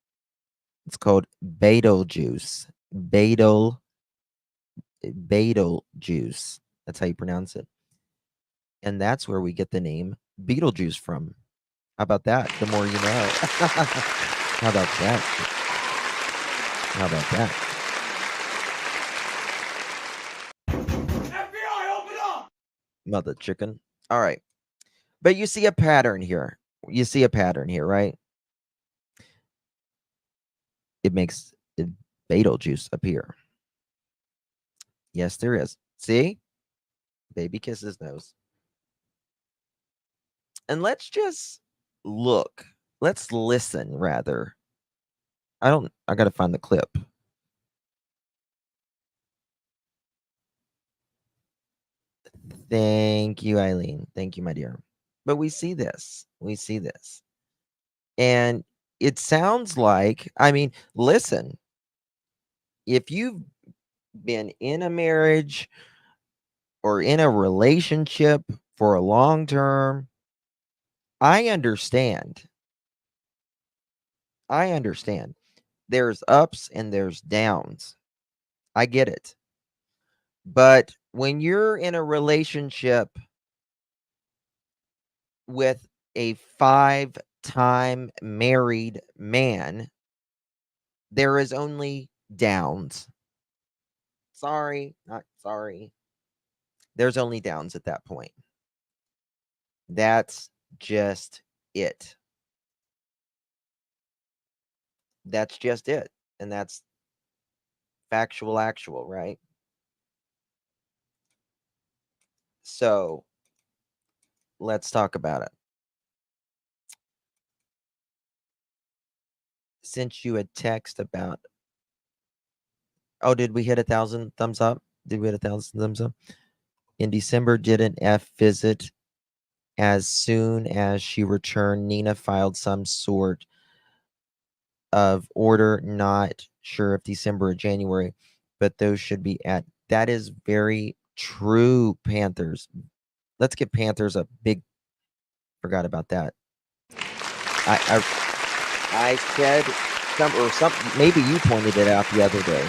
It's called Betelgeuse. Betelgeuse. That's how you pronounce it. And that's where we get the name Beetlejuice from. How about that? The more you know. How about that? How about that? FBI, open up! Mother chicken. All right. But you see a pattern here. You see a pattern here, right? It makes Beetlejuice appear. Yes, there is. See? Baby kisses nose. And let's just look. Let's listen, rather. I got to find the clip. Thank you, Eileen. Thank you, my dear. But we see this. We see this. And it sounds like, I mean, listen, if you've been in a marriage or in a relationship for a long term, I understand. I understand. There's ups and there's downs. I get it. But when you're in a relationship with a 5-time married man, there is only downs. Sorry, not sorry. There's only downs at that point. That's just it. That's just it. And that's factual, actual, right? So let's talk about it. sent you a text about. Oh, did we hit 1,000 thumbs up? Did we hit 1,000 thumbs up? In December, did an F visit. As soon as she returned, Nina filed some sort of order. Not sure if December or January, but those should be at. That is very true, Panthers. Let's give Panthers a big. Forgot about that. I said some. Maybe you pointed it out the other day.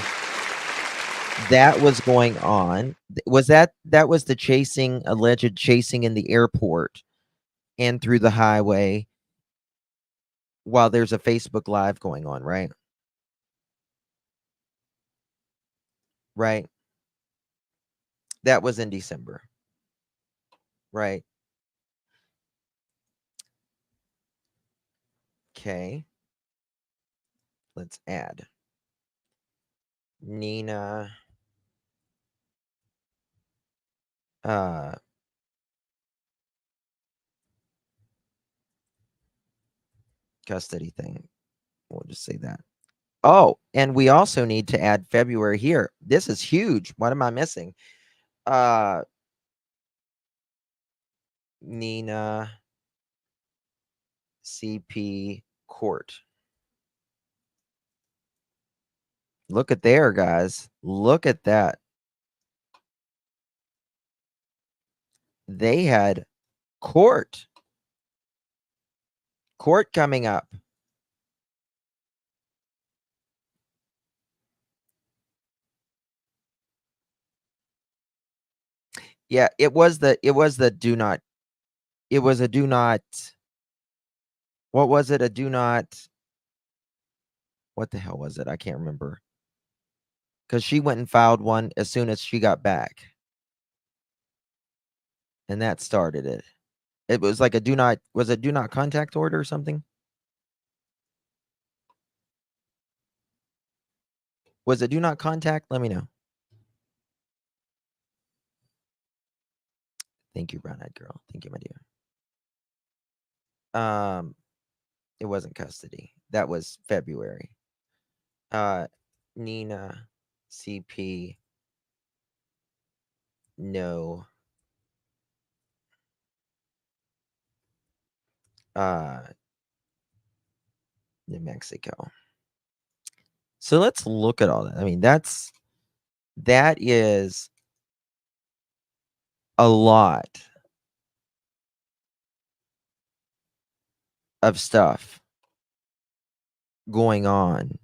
That was going on. Was that was the alleged chasing in the airport and through the highway while there's a Facebook Live going on, right? Right. That was in December. Right. Okay. Let's add Nina. Custody thing. We'll just say that. Oh, and we also need to add February here. This is huge. What am I missing? Nina CP Court. Look at there, guys. Look at that. They had court coming up. Yeah, it was a do not. What was it? A do not. What the hell was it? I can't remember. Because she went and filed one as soon as she got back. And that started it. It was like a do not contact order or something? Was it do not contact? Let me know. Thank you, brown-eyed girl. Thank you, my dear. It wasn't custody. That was February. Nina CP. No. New Mexico. So let's look at all that. I mean, that is a lot of stuff going on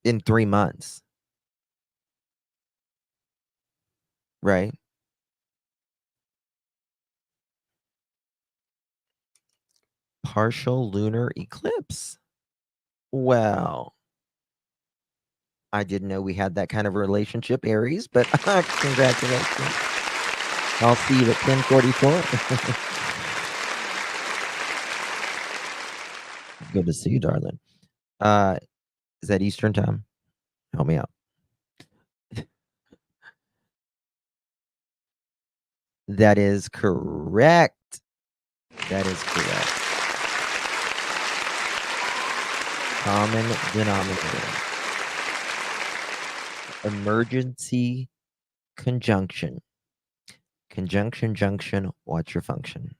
in 3 months. Right? Partial lunar eclipse. Well, I didn't know we had that kind of relationship, Aries, but congratulations. I'll see you at 10:44. Good to see you, darling. Is that Eastern time? Help me out. That is correct. That is correct. Common denominator. Emergency conjunction. Conjunction, junction, what's your function?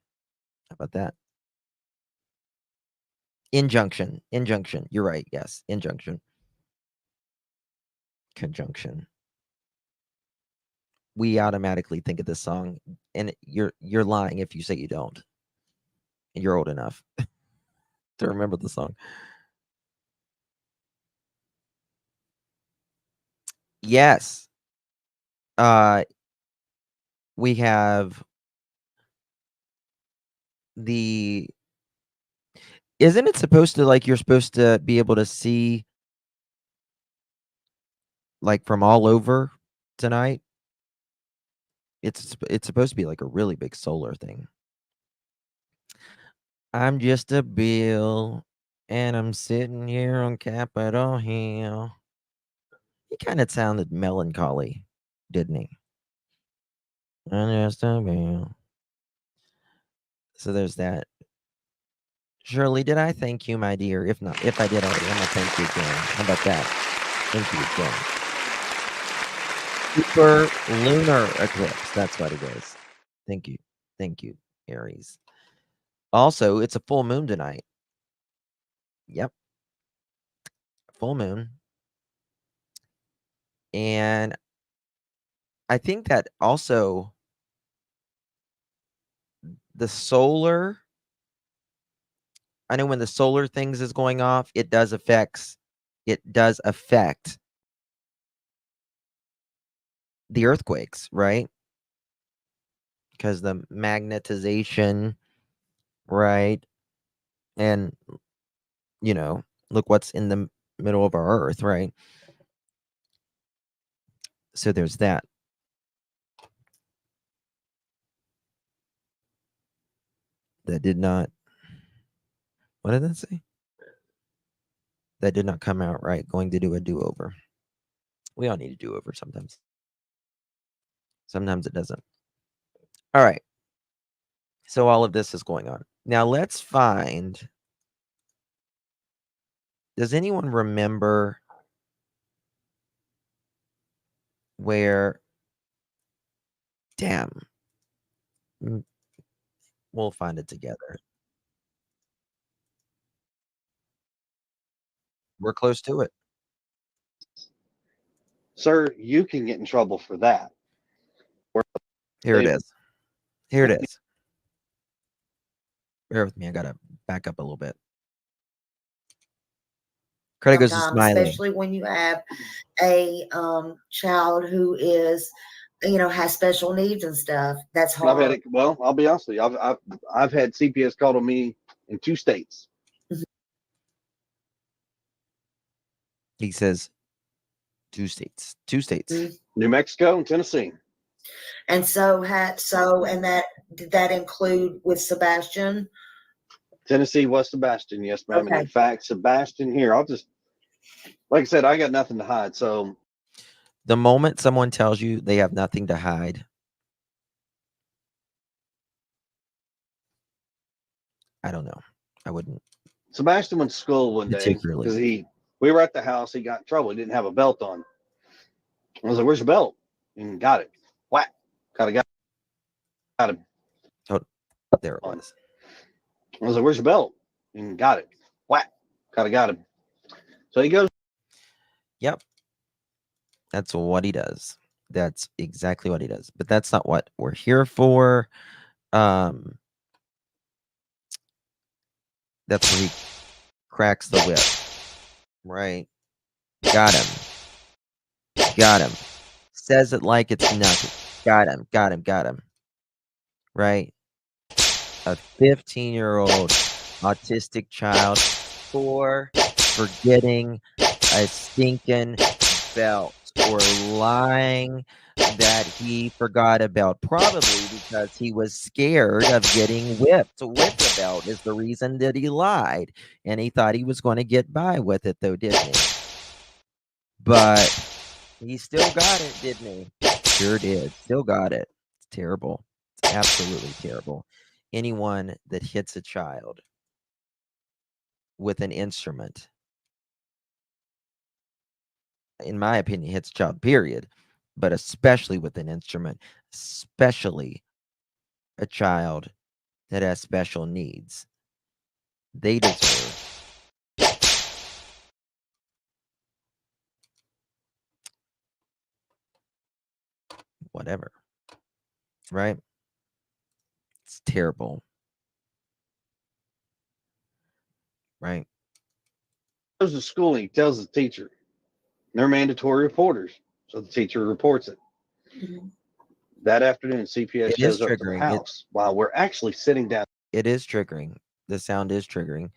How about that? Injunction. You're right. Yes. Injunction. Conjunction. We automatically think of this song, and you're lying if you say you don't. You're old enough to remember the song. Yes. We have isn't it supposed to, like, you're supposed to be able to see like from all over tonight? It's supposed to be like a really big solar thing. I'm just a Bill, and I'm sitting here on Capitol Hill. He kind of sounded melancholy, didn't he? I'm just a Bill. So there's that. Shirley, did I thank you, my dear? If not, if I did already, I'm gonna thank you again. How about that? Thank you again. Super lunar eclipse. That's what it is. Thank you. Thank you, Aries. Also, it's a full moon tonight. Yep. Full moon. And I think that also the solar, I know when the solar things is going off, it does affect the earthquakes, right? Because the magnetization, right? And look what's in the middle of our earth, right? So there's that. That did not, what did that say? That did not come out right. Going to do a do-over. We all need a do-over sometimes. Sometimes it doesn't. All right. So all of this is going on. Now let's find, does anyone remember where, damn, we'll find it together. We're close to it. Sir, you can get in trouble for that. Here it is. Here it is. Bear with me. I got to back up a little bit. Craig is smiling. Especially when you have a child who is, has special needs and stuff. That's hard. I've had it. Well, I'll be honest with you. I've had CPS called on me in 2 states. He says 2 states. 2 states. New Mexico and Tennessee. And and that did that include with Sebastian? Tennessee was Sebastian, yes, ma'am. Okay. And in fact, Sebastian here, I'll just, like I said, I got nothing to hide. So the moment someone tells you they have nothing to hide, I don't know. I wouldn't. Sebastian went to school one day because we were at the house. He got in trouble. He didn't have a belt on. I was like, "Where's your belt?" And got it. Whack. Got him. Oh, there it was. I was like, "Where's your belt?" And got it. Whack. Got him. So he goes. Yep. That's what he does. That's exactly what he does. But that's not what we're here for. That's where he cracks the whip. Right. Got him. Says it like it's nothing. Got him. Right. A 15-year-old autistic child for getting a stinking belt or lying that he forgot about, probably because he was scared of getting whipped with the belt is the reason that he lied, and he thought he was going to get by with it, though, didn't he? But he still got it, didn't he? Sure did. Still got it. It's terrible. It's absolutely terrible. Anyone that hits a child with an instrument, in my opinion, hits a child, period, but especially with an instrument, especially a child that has special needs, they deserve whatever, right? It's terrible, right? Goes to school and he tells the teacher. They're mandatory reporters, so the teacher reports it. Mm-hmm. That afternoon, CPS shows up to the house while we're actually sitting down. It is triggering. The sound is triggering.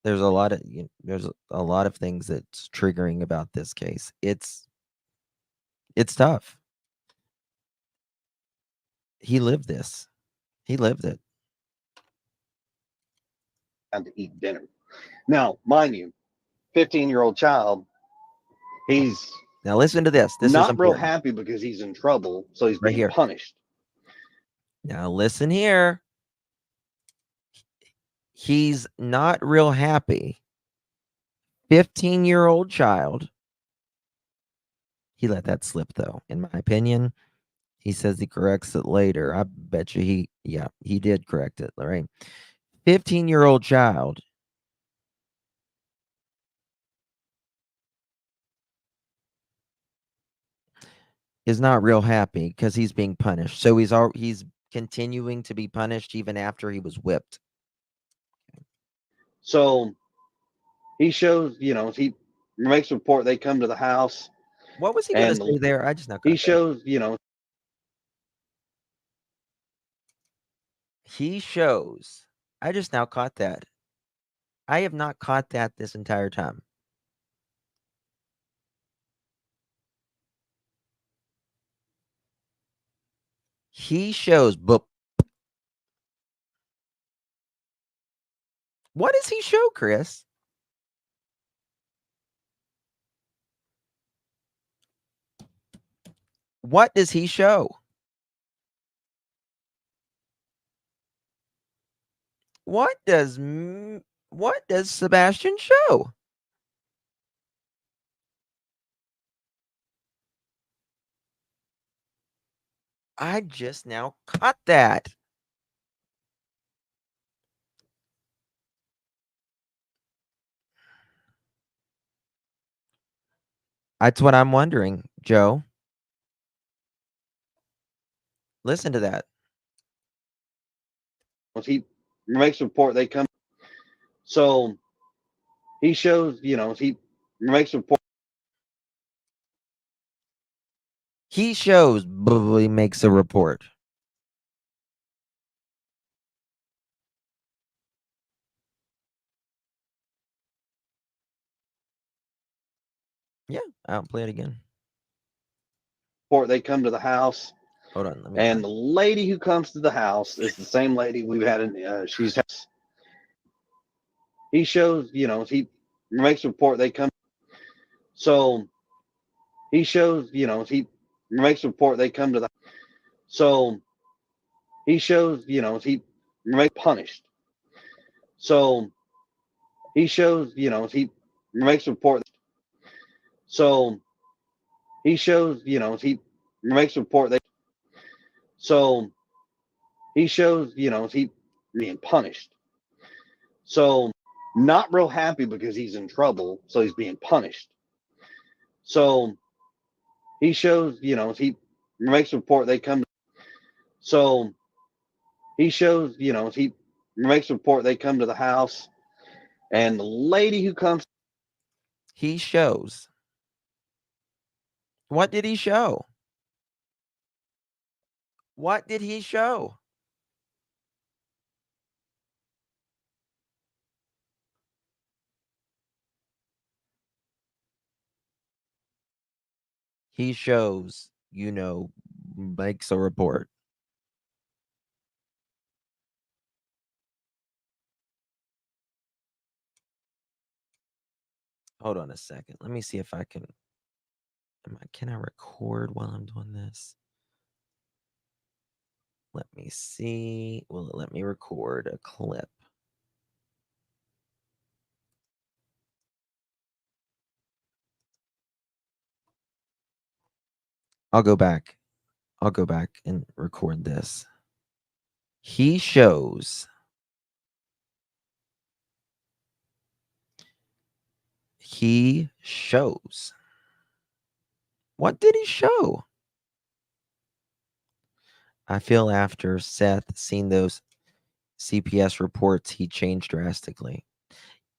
There's a lot of things that's triggering about this case. It's tough. He lived this. He lived it. To eat dinner. Now, mind you, 15-year-old child, he's now listen to this. This not is real happy because he's in trouble, so he's being punished. Now listen here. He's not real happy. 15-year-old child. He let that slip, though, in my opinion. He says he corrects it later. I bet you he did correct it, all right? 15-year-old child is not real happy because he's being punished. So he's continuing to be punished even after he was whipped. So he shows, he makes a report. They come to the house. What was he going to say there? I just now got he shows, He shows. I just now caught that. I have not caught that this entire time. He shows, but what does he show, Chris? What does he show? What does Sebastian show? I just now caught that. That's what I'm wondering, Joe. Listen to that. he makes a report. They come. So he shows, he makes a report. He shows, he makes a report. Yeah, I'll play it again. They come to the house. Hold on. And the lady who comes to the house is the same lady we've had in. He shows, he makes a report. They come. So he shows, he makes a report. They come to the. So he shows, he makes punished. So he shows, he makes a report. So he shows, he makes a report. So he shows, he being punished. So not real happy because he's in trouble. So he's being punished. So he shows, he makes a report. They come. So he shows, he makes a report. They come to the house. And the lady who comes. He shows. What did he show? What did he show? He shows, makes a report. Hold on a second. Let me see if I can. Can I record while I'm doing this? Let me see. Will it let me record a clip? I'll go back. I'll go back and record this. He shows. He shows. What did he show? I feel after Seth seen those CPS reports, he changed drastically.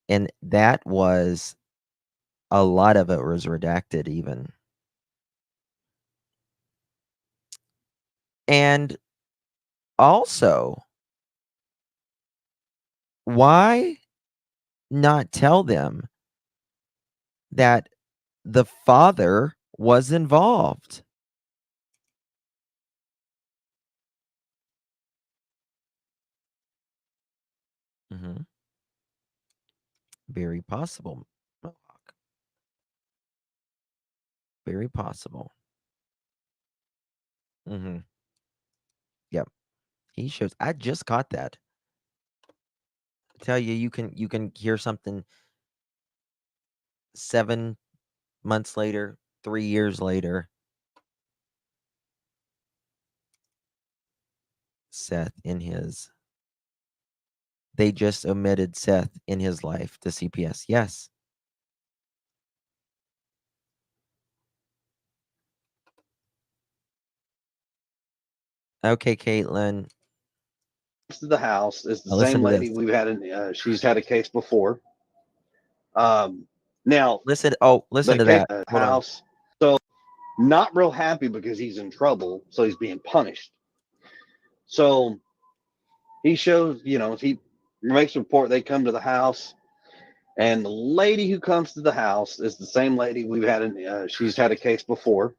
And that was a lot of it was redacted even. And also, why not tell them that the father was involved? Mm-hmm. Very possible, Mohawk. Very possible. Mm-hmm. Yep. He shows. I just caught that. tell you, you can hear something 7 months later, 3 years later. Seth in his. They just omitted Seth in his life to CPS. Yes. Okay, Caitlin. To the house is the Now listen same to lady this. we've had. She's had a case before. Now Listen. Oh, listen the to case that. Hold on. house. So not real happy because he's in trouble, so he's being punished. So he shows, he makes a report. They come to the house, and the lady who comes to the house is the same lady we've had. She's had a case before.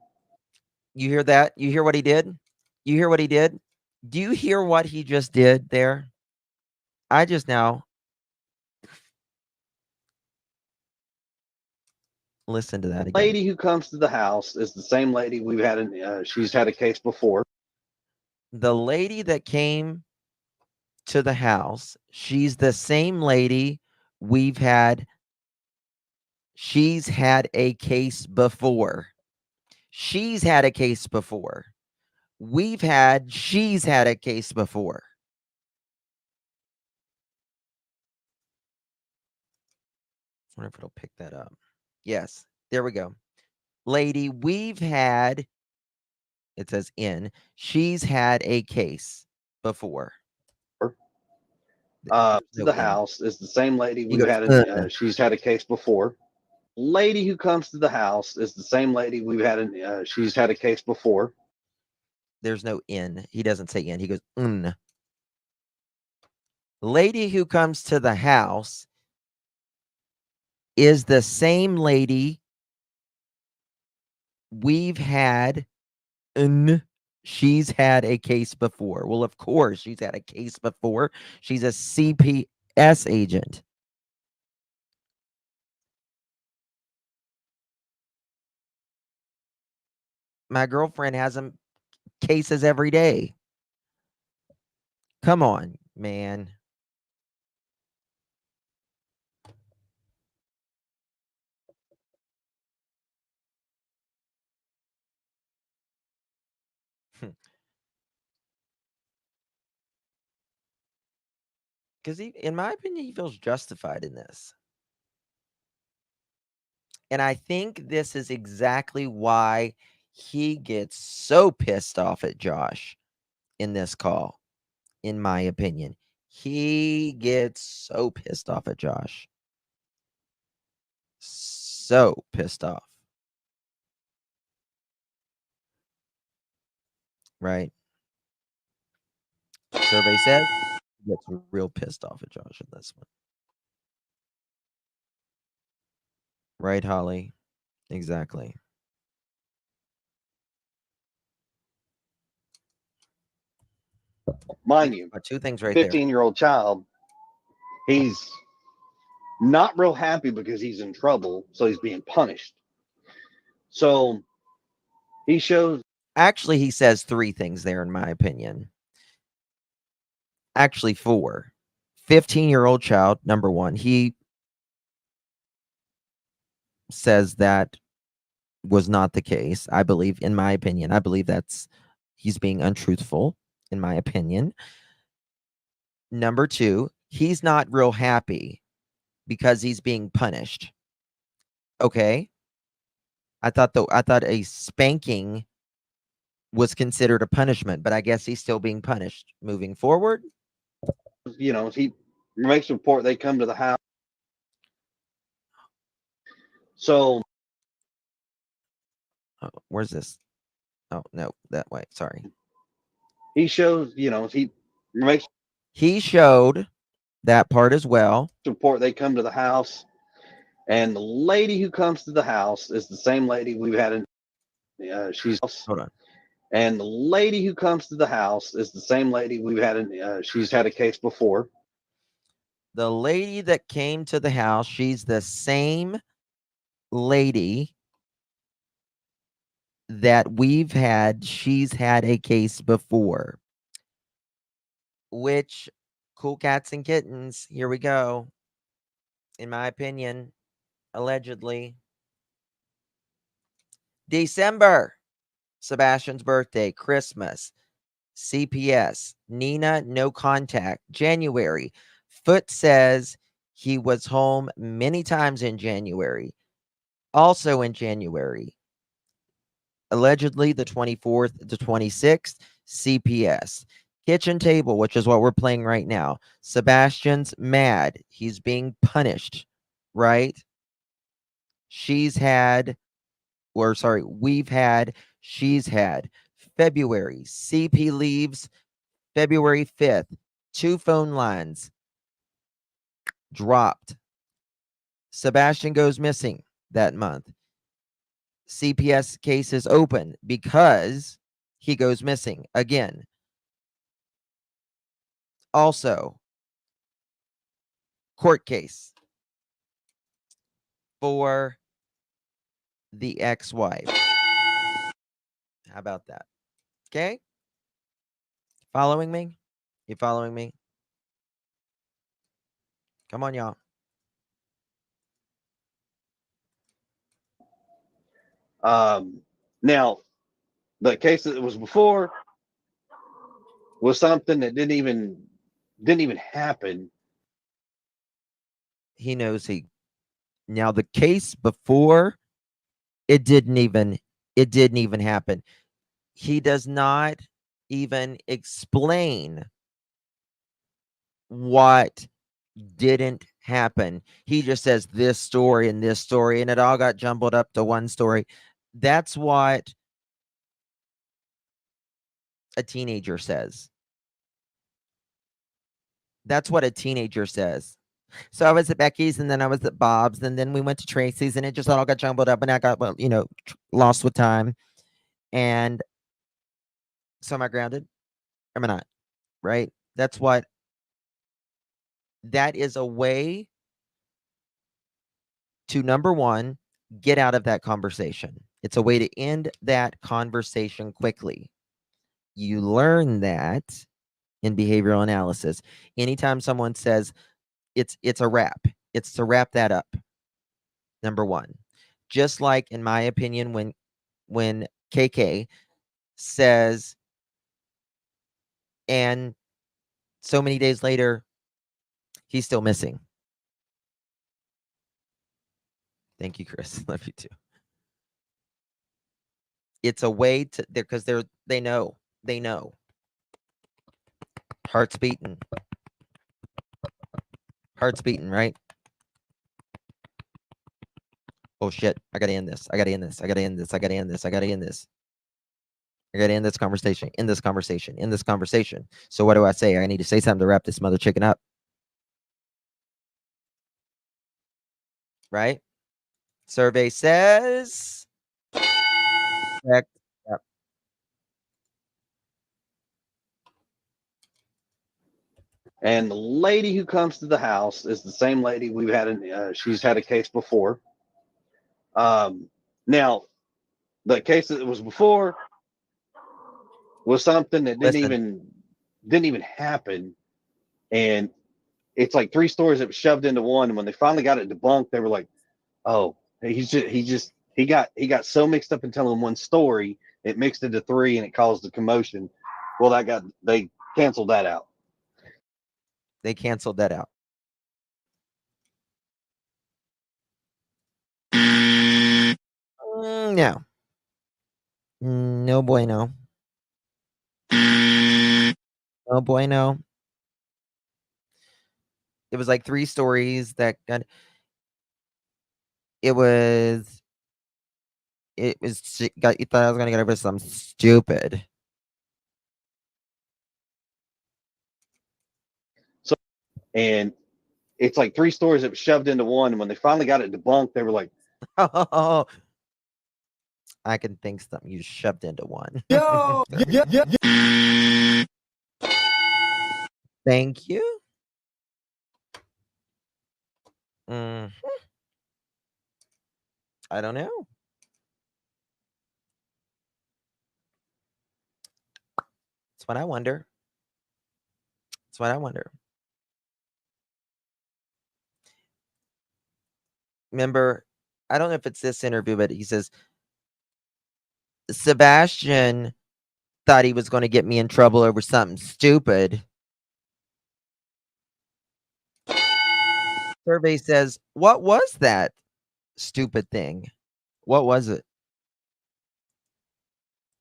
You hear that? You hear what he did? You hear what he did? Do you hear what he just did there? I just now listen to that The again. lady who comes to the house is the same lady we've had. She's had a case before. The lady that came to the house, she's the same lady we've had. She's had a case before. She's had a case before. She's had a case before. I wonder if it'll pick that up. Yes, there we go. Lady, we've had, it says in, she's had a case before. To No the in. house is the same lady He we've goes, had. She's had a case before. Lady who comes to the house is the same lady we've had. She's had a case before. There's no in. He doesn't say in. He goes, Lady who comes to the house is the same lady we've had. She's had a case before. Well, of course, she's had a case before. She's a CPS agent. My girlfriend has them cases every day. Come on, man. Because in my opinion, he feels justified in this. And I think this is exactly why he gets so pissed off at Josh in this call, in my opinion. He gets so pissed off at Josh. So pissed off. Right? Survey says he gets real pissed off at Josh in this one. Right, Holly? Exactly. Mind you, Two things right there. 15-year-old child, he's not real happy because he's in trouble, so he's being punished. So he shows. Actually, he says 3 things there, in my opinion. Actually, 4. 15-year-old child, number 1. He says that was not the case. I believe, in my opinion, he's being untruthful, in my opinion. Number 2, he's not real happy because he's being punished. Okay. I thought a spanking was considered a punishment, but I guess he's still being punished moving forward. He makes a report. They come to the house. So Where's this? Oh, no, that way. Sorry. he shows, He showed that part as well. Report. They come to the house, and the lady who comes to the house is the same lady we've had. She's Hold on. And the lady who comes to the house is the same lady we've had. She's had a case before. The lady that came to the house, she's the same lady that we've had. She's had a case before, which Cool cats and kittens. Here we go. In my opinion, allegedly. December, Sebastian's birthday, Christmas, CPS, Nina, no contact. January, Foot says he was home many times in January. Also in January, allegedly the 24th to 26th, CPS. Kitchen table, which is what we're playing right now. Sebastian's mad. He's being punished, right? She's had, or sorry, we've had, she's had. February, CP leaves February 5th. 2 phone lines dropped. Sebastian goes missing that month. CPS case is open because he goes missing again. Also, court case for the ex-wife. How about that? Okay? Following me? You following me? Come on, y'all. Now, the case that was before was something that didn't even happen. He knows he. Now the case before, it didn't even happen. He does not even explain what didn't happen. He just says this story and this story, and it all got jumbled up to one story. That's what a teenager says. That's what a teenager says. So I was at Becky's, and then I was at Bob's, and then we went to Tracy's, and it just all got jumbled up, and I got, well, lost with time. And so am I grounded? Am I not? Right? That is a way to, number one, get out of that conversation. It's a way to end that conversation quickly. You learn that in behavioral analysis. Anytime someone says it's a wrap, it's to wrap that up. Number one. Just like, in my opinion, when KK says, and so many days later, he's still missing. Thank you, Chris. Love you too. It's a way to, because they know. Heart's beating. Heart's beating, right? Oh shit, I gotta end this. I gotta end this. I gotta end this. I gotta end this. I gotta end this. I gotta end this conversation. In this conversation. In this conversation. So what do I say? I need to say something to wrap this mother chicken up. Right? Survey says. Correct. Yep. And the lady who comes to the house is the same lady we've had. She's had a case before. Now, the case that was before was something that didn't even happen, and it's like 3 stories that were shoved into one. And when they finally got it debunked, they were like, "Oh, he got so mixed up in telling one story, it mixed into 3, and it caused a commotion." Well, they canceled that out. They canceled that out. No. No bueno. No bueno. It was like 3 stories that got. You thought I was gonna get over some stupid. So, and it's like 3 stories that were shoved into one. And when they finally got it debunked, they were like, Oh, I can think something you shoved into one. Yo, yeah. Thank you. I don't know. That's what I wonder. That's what I wonder. Remember, I don't know if it's this interview, but he says, Sebastian thought he was going to get me in trouble over something stupid. Survey says, what was that stupid thing? What was it?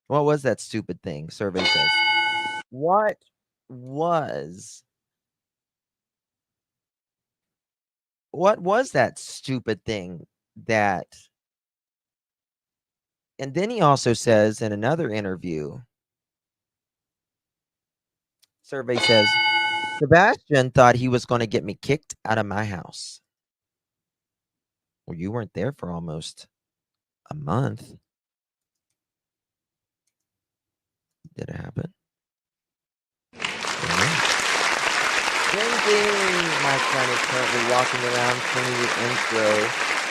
What was that stupid thing? Survey says. What was that stupid thing that? And then he also says in another interview, Survey says, Sebastian thought he was going to get me kicked out of my house. Well, you weren't there for almost a month. Did it happen? Lindsay, my son is currently walking around singing the intro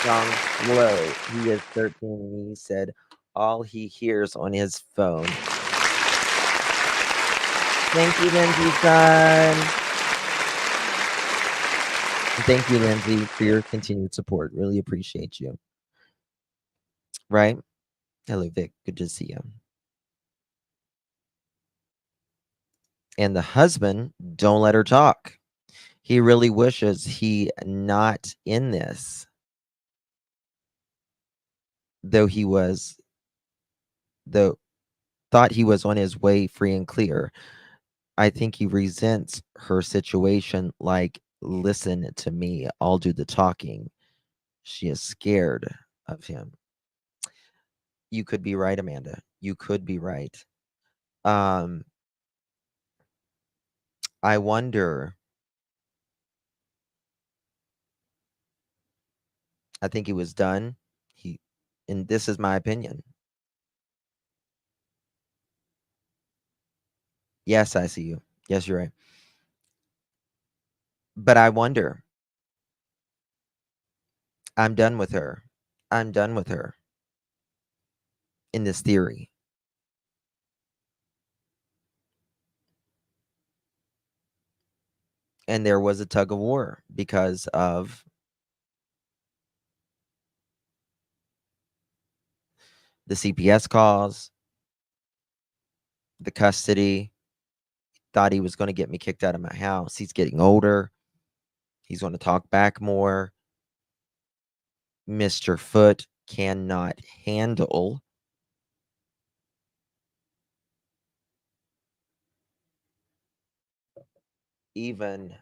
song slow. He is 13 and he said all he hears on his phone. Thank you, Lindsay, son. Thank you, Lindsay, for your continued support. Really appreciate you. Right? Hello, Vic. Good to see you. And the husband, don't let her talk. He really wishes he not in this. Though thought he was on his way free and clear. I think he resents her situation like, listen to me, I'll do the talking. She is scared of him. You could be right, Amanda. You could be right. I wonder. I think he was done. And this is my opinion. Yes, I see you. Yes, you're right. But I wonder. I'm done with her. I'm done with her. In this theory. And there was a tug of war because of the CPS calls, the custody. Thought he was going to get me kicked out of my house. He's getting older. He's going to talk back more. Mr. Foot cannot handle even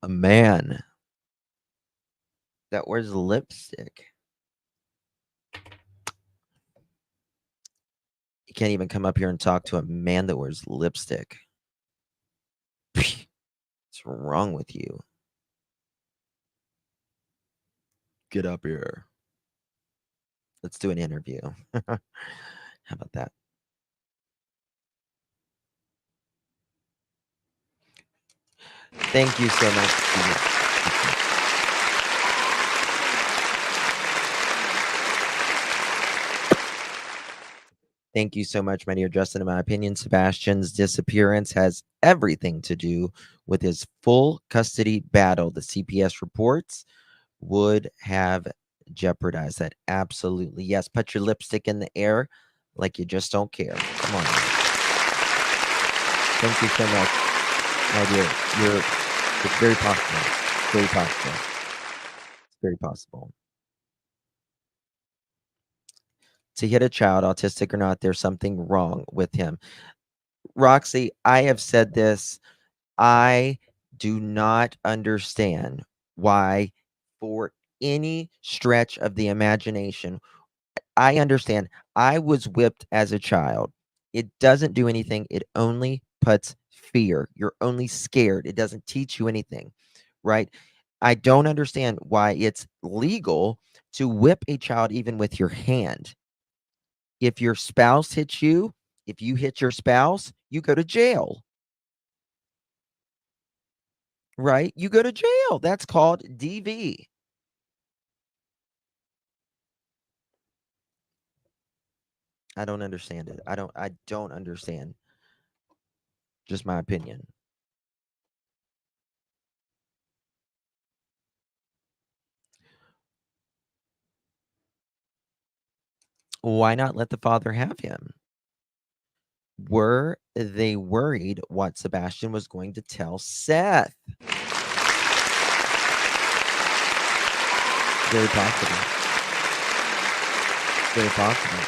a man that wears lipstick. You can't even come up here and talk to a man that wears lipstick. What's wrong with you? Get up here. Let's do an interview. How about that? Thank you so much. Thank you so much, my dear Justin. In my opinion, Sebastian's disappearance has everything to do with his full custody battle. The CPS reports would have jeopardized that. Absolutely. Yes, put your lipstick in the air like you just don't care. Come on. Thank you so much, my dear. It's very possible. Very possible. It's very possible. To hit a child, autistic or not, there's something wrong with him. Roxy, I have said this. I do not understand why, for any stretch of the imagination, I understand I was whipped as a child. It doesn't do anything. It only puts fear. You're only scared. It doesn't teach you anything, right? I don't understand why it's legal to whip a child even with your hand. If your spouse hits you, if you hit your spouse, you go to jail. Right? You go to jail. That's called DV. I don't understand it. I don't understand. Just my opinion. Why not let the father have him? Were they worried what Sebastian was going to tell Seth? Very possible. Very possible.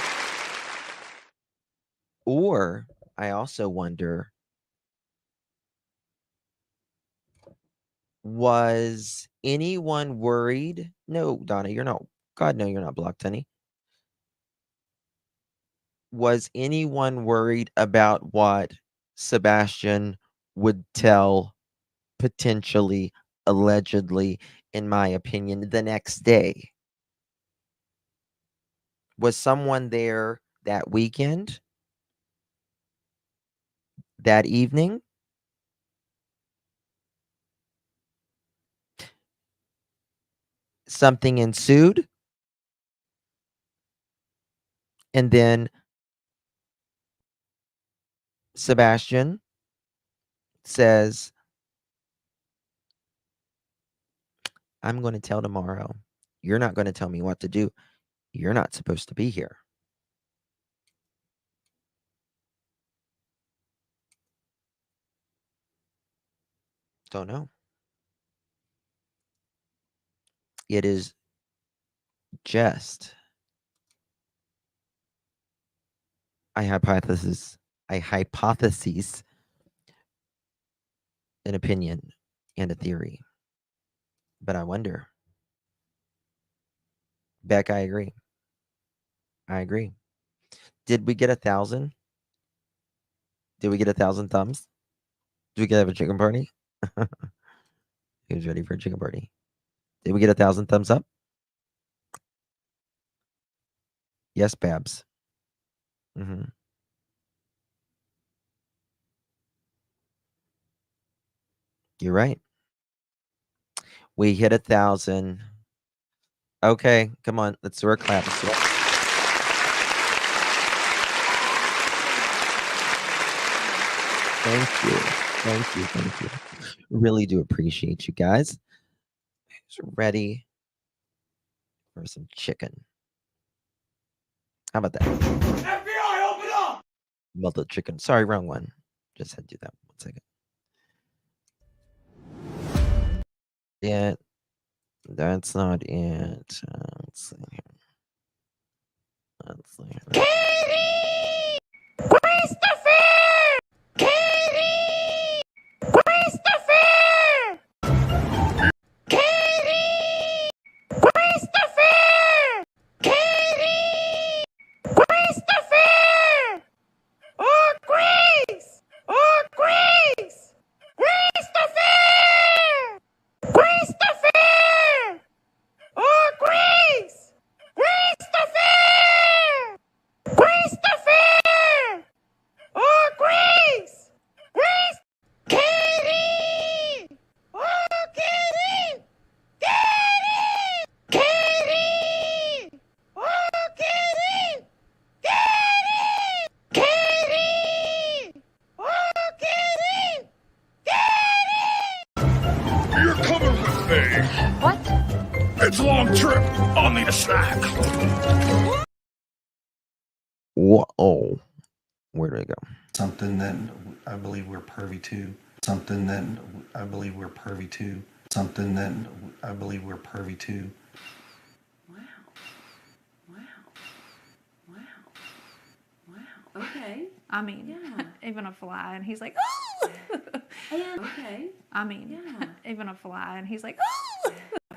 Or I also wonder, was anyone worried? No, Donna, you're not. God, no, you're not blocked, honey. Was anyone worried about what Sebastian would tell, potentially, allegedly, in my opinion, the next day? Was someone there that weekend? That evening? Something ensued? And then Sebastian says, I'm going to tell tomorrow. You're not going to tell me what to do. You're not supposed to be here. Don't know. It is just a hypothesis, an opinion, and a theory. But I wonder. Beck, I agree. I agree. Did we get 1,000? Did we get 1,000 thumbs? Did we get have a chicken party? Who's ready for a chicken party? Did we get 1,000 thumbs up? Yes, Babs. You're right. We hit 1,000. Okay, come on. Let's do our clap. Thank you. Thank you. Thank you. Really do appreciate you guys. Who's ready for some chicken? How about that? FBI, open up! Melted chicken. Sorry, wrong one. Just had to do that. 1 second. Yeah, that's not it. Let's see here. Let's see here. Katie! Christopher! Katie! Christopher! Katie! Christopher! Katie! Christopher! Oh, Grace! Oh, Grace! Christopher! Christopher! Oh, Grace! Christopher! Christopher! Oh, Grace! Grace! Katie! Oh, Katie! Katie! Katie! Oh, Katie! Katie! Katie! Oh, Katie! Katie! You're coming with me. What? It's a long trip. I'll need a snack. Whoa. Where did I go? Something that I believe we're pervy to. Something that I believe we're pervy to. Something that I believe we're pervy to. Wow. Wow. Wow. Wow. Okay. I mean, Yeah. even a fly, and he's like, Yeah. Okay. I mean, Yeah. even a fly, and he's like,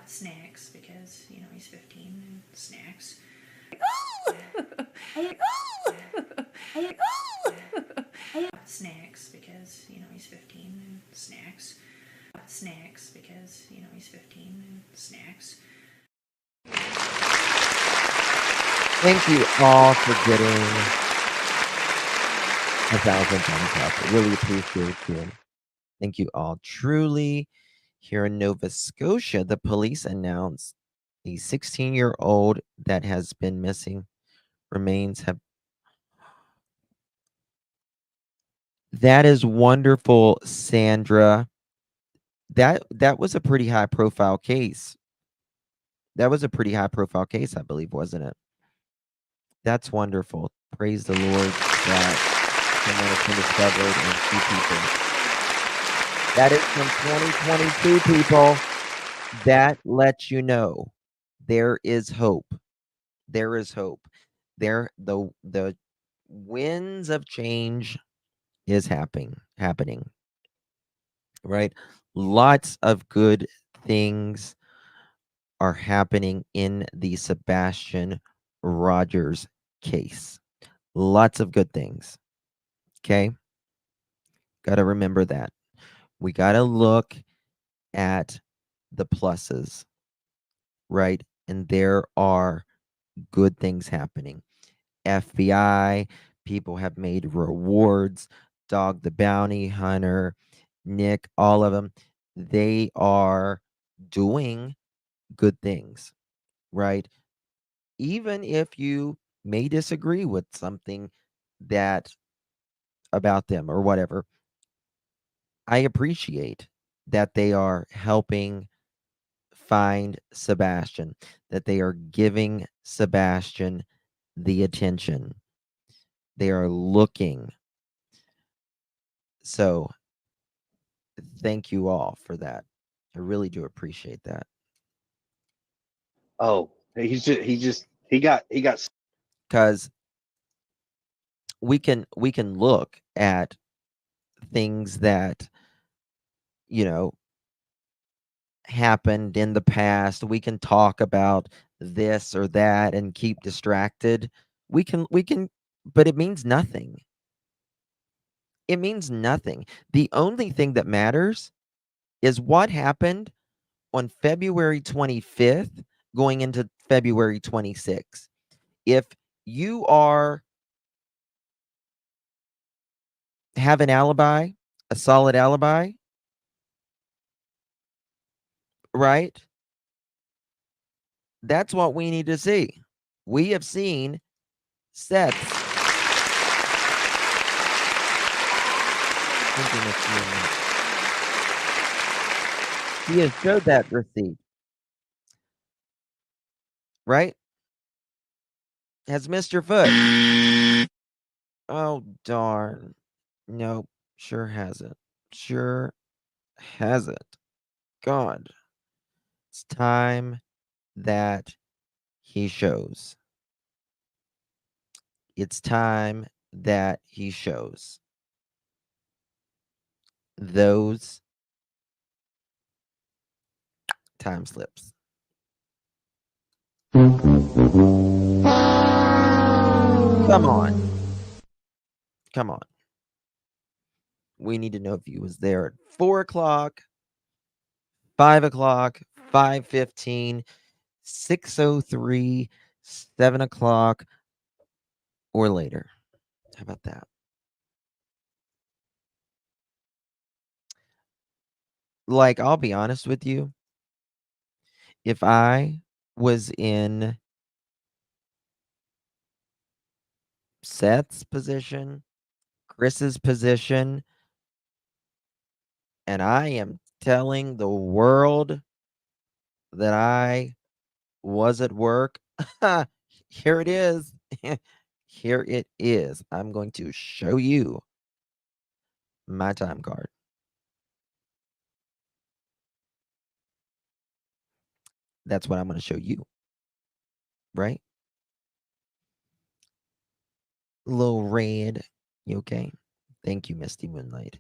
snacks, because, you know, he's 15, and snacks. Snacks, because, you know, he's 15, and snacks. Snacks, because, you know, he's 15, and snacks. Thank you all for getting 1,000 thumbs up. I really appreciate you. Thank you all. Truly, here in Nova Scotia, the police announced a 16-year-old that has been missing. Remains have. That is wonderful, Sandra. That was a pretty high profile case. That was a pretty high profile case, I believe, wasn't it? That's wonderful. Praise the Lord that someone has been discovered and two people. That is from 2022, people. That lets you know there is hope. There is hope. The winds of change is happening. Right? Lots of good things are happening in the Sebastian Rogers case. Lots of good things. Okay? Got to remember that. We got to look at the pluses, right? And there are good things happening. FBI, people have made rewards, Dog the Bounty Hunter, Nick, all of them. They are doing good things, right? Even if you may disagree with something that about them or whatever, I appreciate that they are helping find Sebastian, that they are giving Sebastian the attention. They are looking. So, thank you all for that. I really do appreciate that. Oh, he got Cuz we can look at things that, you know, happened in the past. We can talk about this or that and keep distracted. We can, but it means nothing. It means nothing. The only thing that matters is what happened on February 25th going into February 26th. If you have an alibi, a solid alibi, right? That's what we need to see. We have seen sets. He has showed that receipt. Right? Has missed your foot. Oh, darn. Nope. Sure hasn't. Sure hasn't. God. It's time that he shows. It's time that he shows those time slips. Come on. Come on. We need to know if he was there at 4 o'clock, 5 o'clock, 5:15, 6:03, 7 o'clock, or later. How about that? Like, I'll be honest with you. If I was in Seth's position, Chris's position, and I am telling the world that I was at work, here it is. Here it is. I'm going to show you my time card. That's what I'm going to show you. Right? Little red. You okay? Thank you, Misty Moonlight.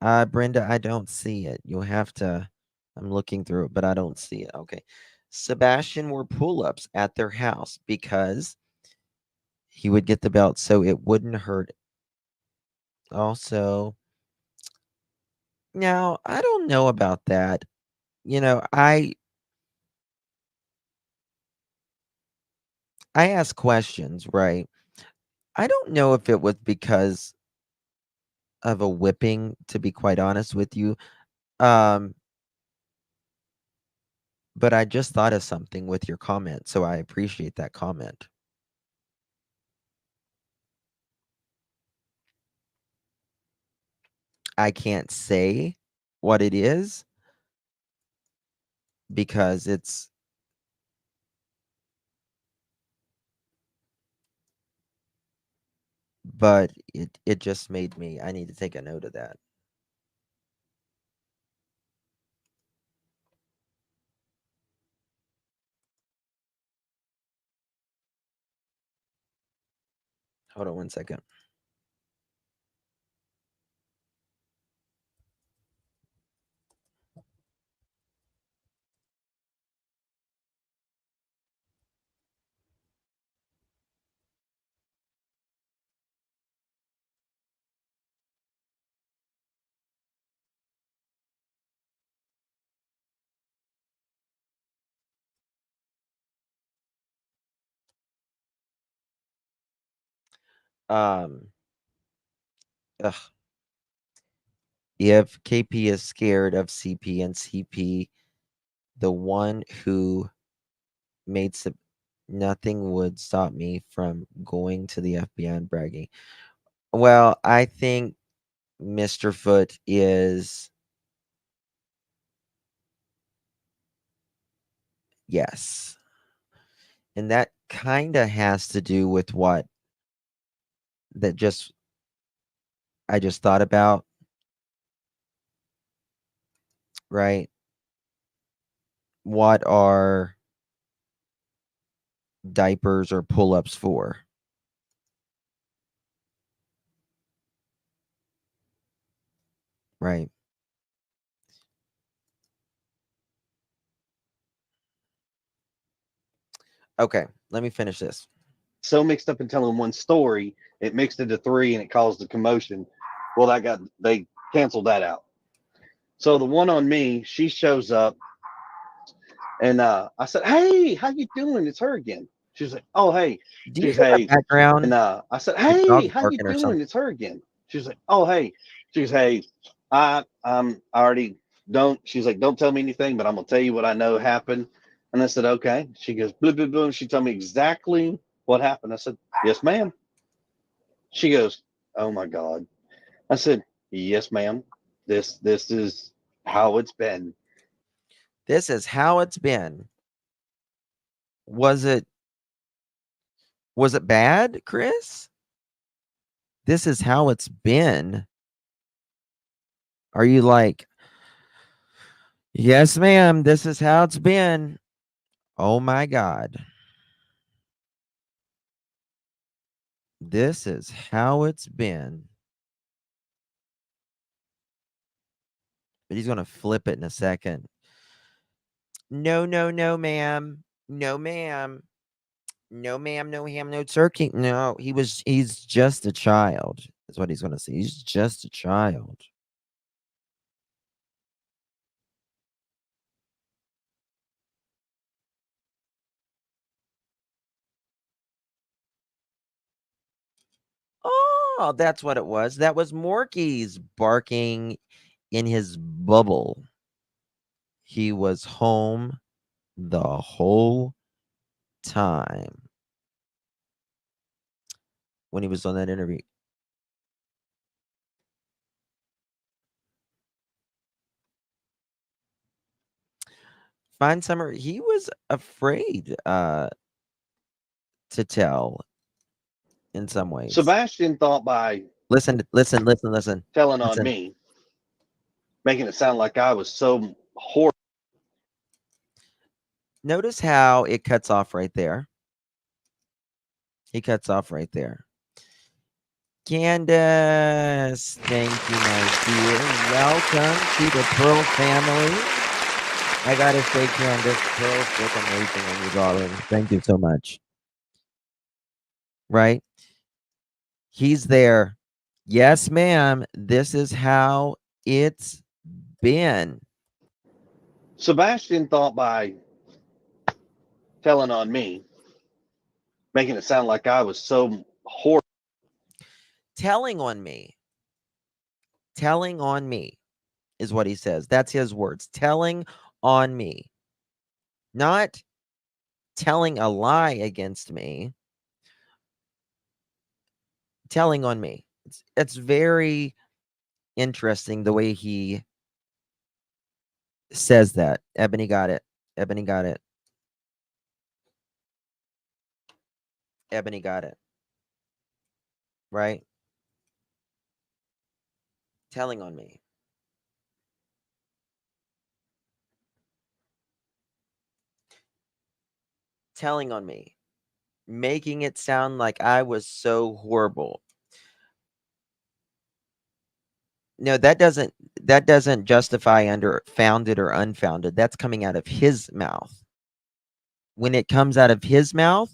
Brenda, I don't see it. You'll have to. I'm looking through it, but I don't see it. Okay. Sebastian wore pull-ups at their house because he would get the belt so it wouldn't hurt. Also, now I don't know about that. You know, I ask questions, right? I don't know if it was because of a whipping, to be quite honest with you. Um, but I just thought of something with your comment, so I appreciate that comment. I can't say what it is because but it just made me. I need to take a note of that. Hold on 1 second. Um, ugh. If KP is scared of CP and CP, the one who made nothing would stop me from going to the FBI and bragging. Well, I think Mr. Foot is yes. And that kind of has to do with what that just I just thought about, right? What are diapers or pull-ups for? Right. Okay, let me finish this. So mixed up in telling one story, it mixed into three and it caused a commotion. Well, they canceled that out. So the one on me, she shows up, and I said, "Hey, how you doing?" It's her again. She's like, "Oh, hey." Do you She's hear that hey, background? and I said, The "Hey, dog's how you barking or doing?" something. It's her again. She's like, "Oh, hey." She's hey, I already don't. She's like, "Don't tell me anything, but I'm gonna tell you what I know happened." And I said, "Okay." She goes, "Blah blah blah." And she told me exactly what happened. I said, "Yes, ma'am." She goes, "Oh my God." I said, "Yes, ma'am. This is how it's been." This is how it's been. Was it bad, Chris? This is how it's been. Are you like, yes, ma'am, this is how it's been? Oh my God. This is how it's been. But he's going to flip it in a second. No, no, no, ma'am. No, ma'am. No, ma'am. No ham, no turkey. No, he's just a child. That's what he's going to say. He's just a child. Oh, that's what it was. That was Morky's barking in his bubble. He was home the whole time when he was on that interview. Fine Summer, he was afraid to tell in some ways. Sebastian thought by Listen. telling on me, making it sound like I was so horrible. Notice how it cuts off right there. He cuts off right there. Candace, thank you, my dear. Welcome to the Pearl family. I gotta say, Candace, Pearl's look amazing on you, darling. Thank you so much. Right? He's there. Yes, ma'am. This is how it's been. Sebastian thought by telling on me, making it sound like I was so horrible. Telling on me. Telling on me is what he says. That's his words. Telling on me. Not telling a lie against me. Telling on me. It's very interesting the way he says that. Ebony got it. Ebony got it. Ebony got it. Right? Telling on me. Telling on me. Making it sound like I was so horrible. No, that doesn't justify under founded or unfounded. That's coming out of his mouth. When it comes out of his mouth,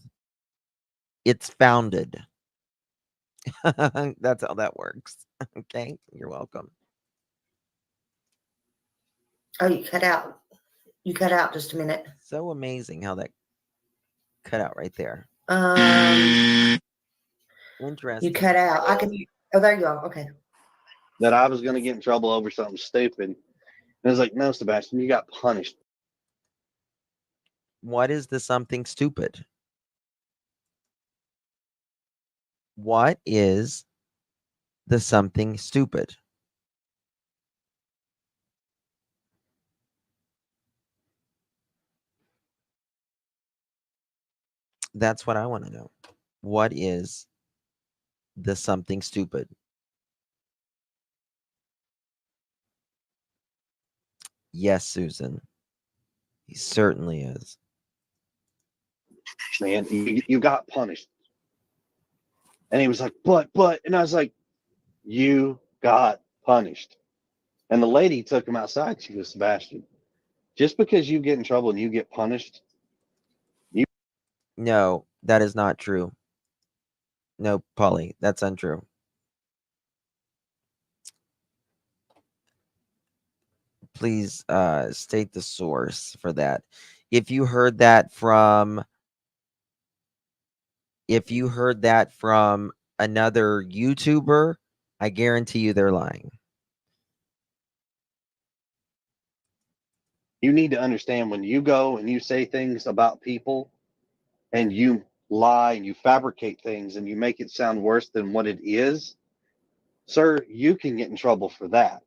it's founded. That's how that works. Okay, you're welcome. Oh, you cut out. You cut out just a minute. So amazing how that cut out right there. Interesting. You cut out. I can. Oh, there you go. Okay. That I was going to get in trouble over something stupid. And I was like, no, Sebastian, you got punished. What is the something stupid? What is the something stupid? That's what I want to know. What is the something stupid? Yes, Susan. He certainly is. Man, you got punished. And he was like, but, and I was like, you got punished. And the lady took him outside. She goes, Sebastian, just because you get in trouble and you get punished. No, that is not true. No, Polly, that's untrue. Please state the source for that. If you heard that from another YouTuber, I guarantee you they're lying. You need to understand when you go and you say things about people and you lie and you fabricate things and you make it sound worse than what it is, sir, you can get in trouble for that.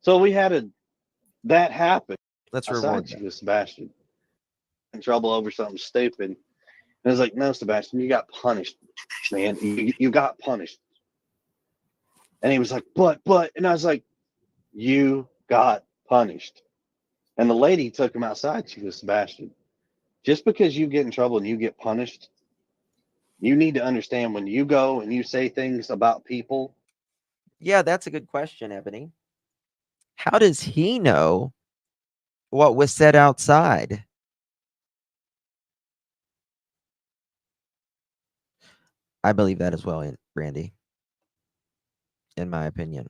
So we had that happen. Let's Outside, reward she that. goes, Sebastian, in trouble over something stupid. And I was like, no, Sebastian, you got punished, man. You got punished. And he was like, but, and I was like, you got punished. And the lady took him outside. She goes, Sebastian, just because you get in trouble and you get punished, you need to understand when you go and you say things about people. Yeah, that's a good question, Ebony. How does he know what was said outside? I believe that as well, Brandy, in my opinion.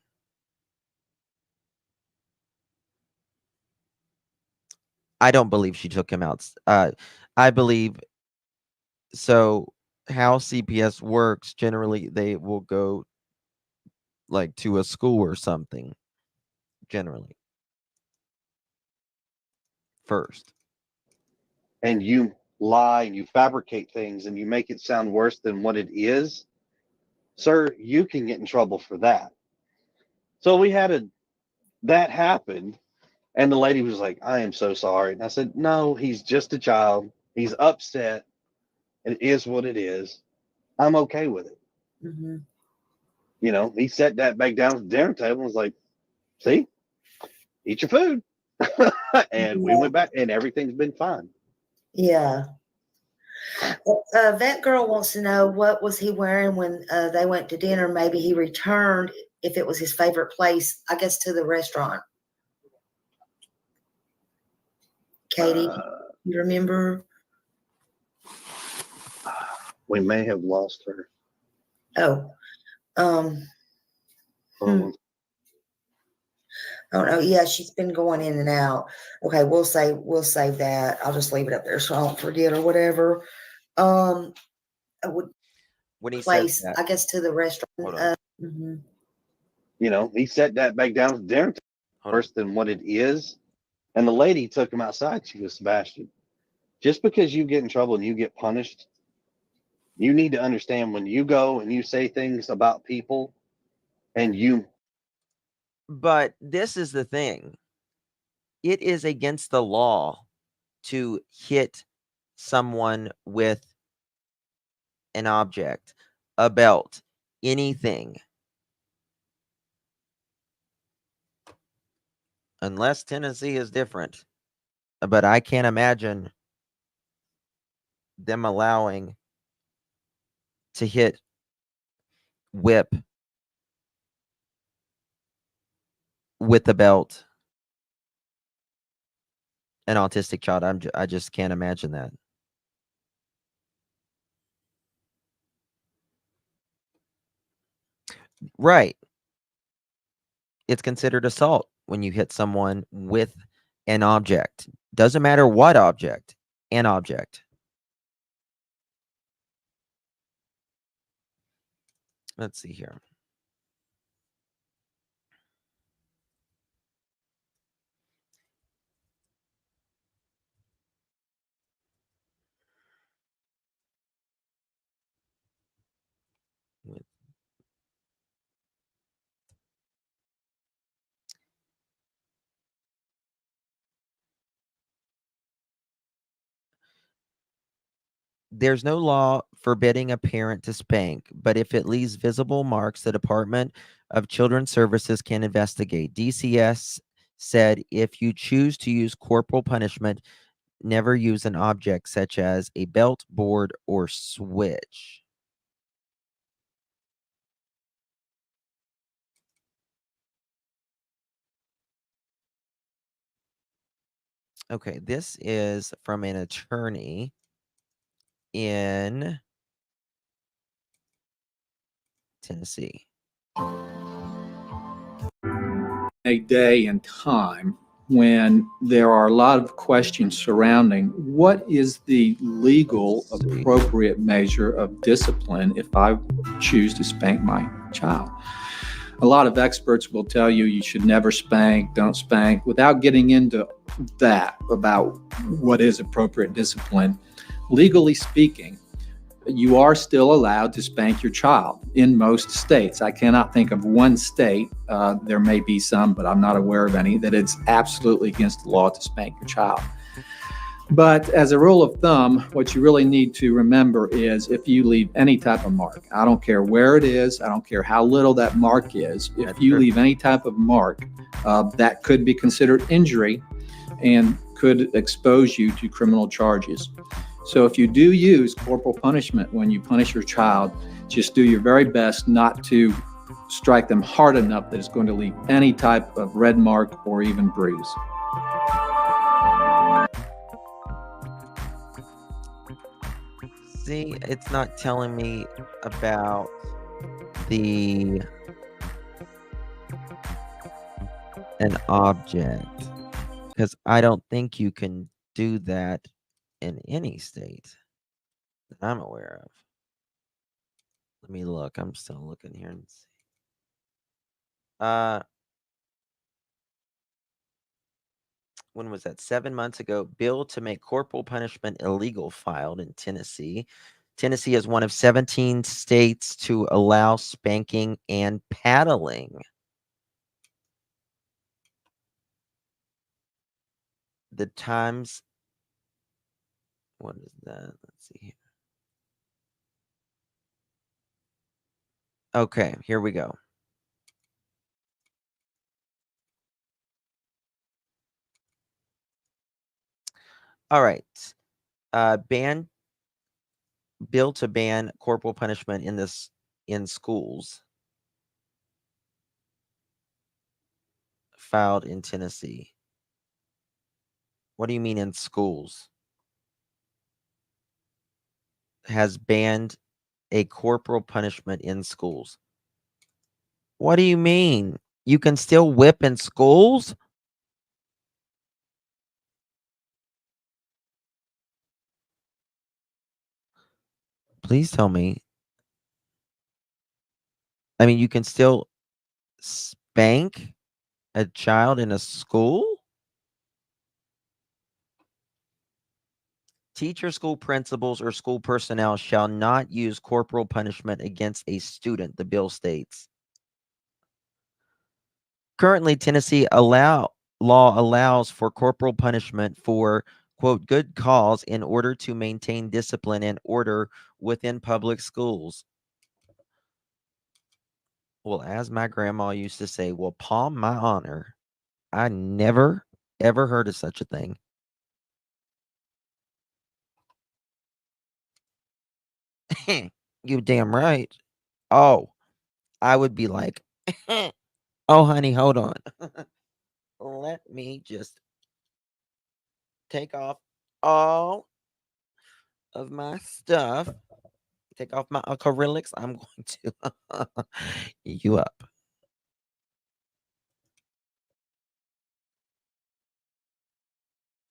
I don't believe she took him out. I believe so. How CPS works, generally, they will go like to a school or something, generally, first. And you lie and you fabricate things and you make it sound worse than what it is, sir, you can get in trouble for that. So we had that happened. And the lady was like, I am so sorry. And I said, no, he's just a child. He's upset. It is what it is. I'm okay with it. Mm-hmm. You know, he sat that back down at the dinner table and was like, see, eat your food. And we went back and everything's been fine. Yeah. That girl wants to know what was he wearing when they went to dinner. Maybe he returned, if it was his favorite place, I guess, to the restaurant. Katie, you remember? We may have lost her. Oh, I don't know. Yeah, she's been going in and out. Okay, we'll save that. I'll just leave it up there so I don't forget or whatever. I would When he place, says that, I guess, to the restaurant. You know, he sat that back down at the dinner table worse than what it is. And the lady took him outside. She goes, Sebastian, just because you get in trouble and you get punished, you need to understand when you go and you say things about people and you. But this is the thing. It is against the law to hit someone with an object, a belt, anything. Unless Tennessee is different. But I can't imagine them allowing to whip with a belt an autistic child. I just can't imagine that. Right. It's considered assault when you hit someone with an object. Doesn't matter what object, an object. Let's see here. There's no law forbidding a parent to spank, but if it leaves visible marks, the Department of Children's Services can investigate. DCS said if you choose to use corporal punishment, never use an object such as a belt, board, or switch. Okay, this is from an attorney in Tennessee. A day and time when there are a lot of questions surrounding what is the legal appropriate measure of discipline if I choose to spank my child. A lot of experts will tell you you should never spank, don't spank, without getting into that about what is appropriate discipline. Legally speaking, you are still allowed to spank your child in most states. I cannot think of one state, there may be some, but I'm not aware of any, that it's absolutely against the law to spank your child. But as a rule of thumb, what you really need to remember is if you leave any type of mark, I don't care where it is, I don't care how little that mark is, if you leave any type of mark, that could be considered injury and could expose you to criminal charges. So if you do use corporal punishment when you punish your child, just do your very best not to strike them hard enough that it's going to leave any type of red mark or even bruise. See, it's not telling me about an object, because I don't think you can do that in any state that I'm aware of. Let me look. I'm still looking here and see. When was that? 7 months ago, bill to make corporal punishment illegal filed in Tennessee. Tennessee is one of 17 states to allow spanking and paddling. The times, what is that? Let's see here. Okay, here we go. All right. Bill to ban corporal punishment in schools filed in Tennessee. What do you mean in schools? Has banned a corporal punishment in schools. What do you mean? You can still whip in schools? Please tell me. I mean, you can still spank a child in a school? Teacher, school principals, or school personnel shall not use corporal punishment against a student, the bill states. Currently, Tennessee law allows for corporal punishment for, quote, good cause in order to maintain discipline and order within public schools. Well, as my grandma used to say, well, palm my honor. I never, ever heard of such a thing. You damn right. Oh, I would be like, oh, honey, hold on. Let me just take off all of my stuff. Take off my acrylics. I'm going to you up.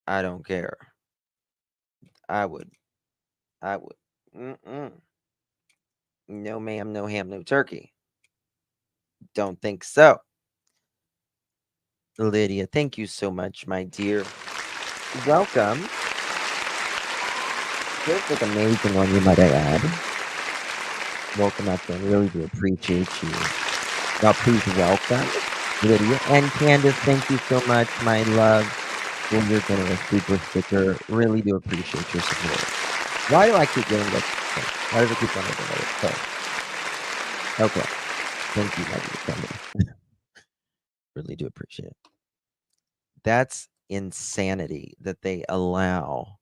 I don't care. I would. I would. Mm-mm. No, ma'am. No ham. No turkey. Don't think so. Lydia, thank you so much, my dear. Welcome. This was amazing one, you might add. Welcome up, and really do appreciate you. Now, please welcome Lydia and Candace. Thank you so much, my love, for your generous super sticker. Really do appreciate your support. Why do I keep getting this? Why does it keep going over? Okay. Thank you, my dear Candace. Really do appreciate it. That's insanity that they allow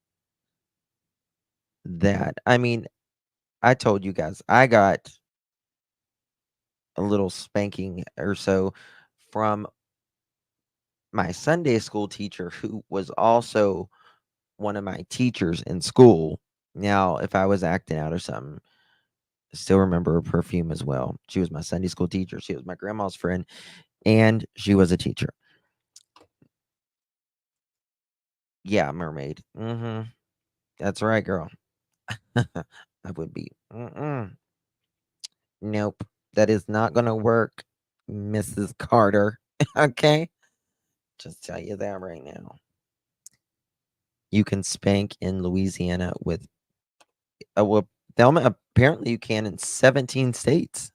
that. I mean, I told you guys I got a little spanking or so from my Sunday school teacher, who was also one of my teachers in school. Now, if I was acting out or something, I still remember her perfume as well. She was my Sunday school teacher. She was my grandma's friend, and she was a teacher. Yeah, mermaid. That's right, girl. I would be. Nope. That is not going to work, Mrs. Carter. Okay? Just tell you that right now. You can spank in Louisiana with well, Thelma, apparently you can in 17 states.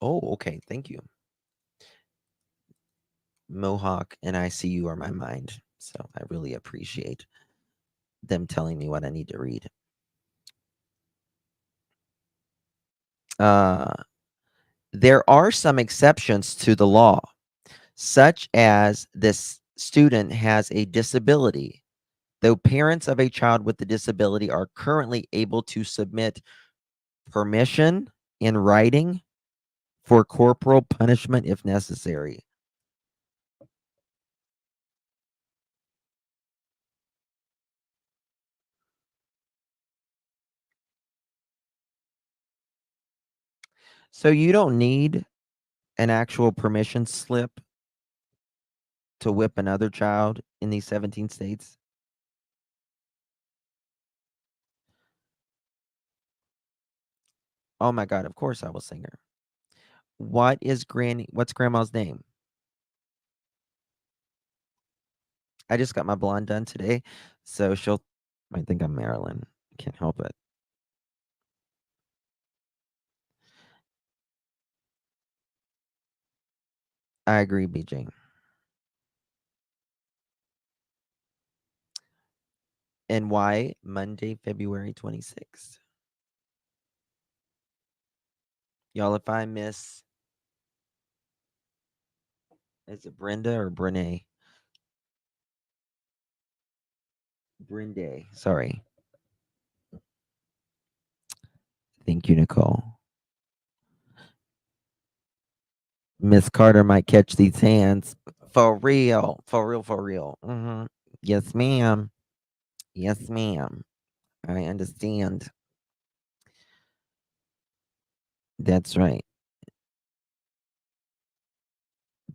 Oh, okay. Thank you. Mohawk and I see you are my mind. So I really appreciate them telling me what I need to read. There are some exceptions to the law, such as this student has a disability. Though parents of a child with a disability are currently able to submit permission in writing for corporal punishment if necessary. So you don't need an actual permission slip to whip another child in these 17 states? Oh my God, of course I will sing her. What's grandma's name? I just got my blonde done today, so she'll might think I'm Marilyn. Can't help it. I agree, BJ. And why Monday, February 26th? Y'all, if I miss, is it Brenda or Brene? Brinde. Sorry. Thank you, Nicole. Miss Carter might catch these hands. For real. For real. For real. Yes, ma'am. Yes, ma'am. I understand. That's right.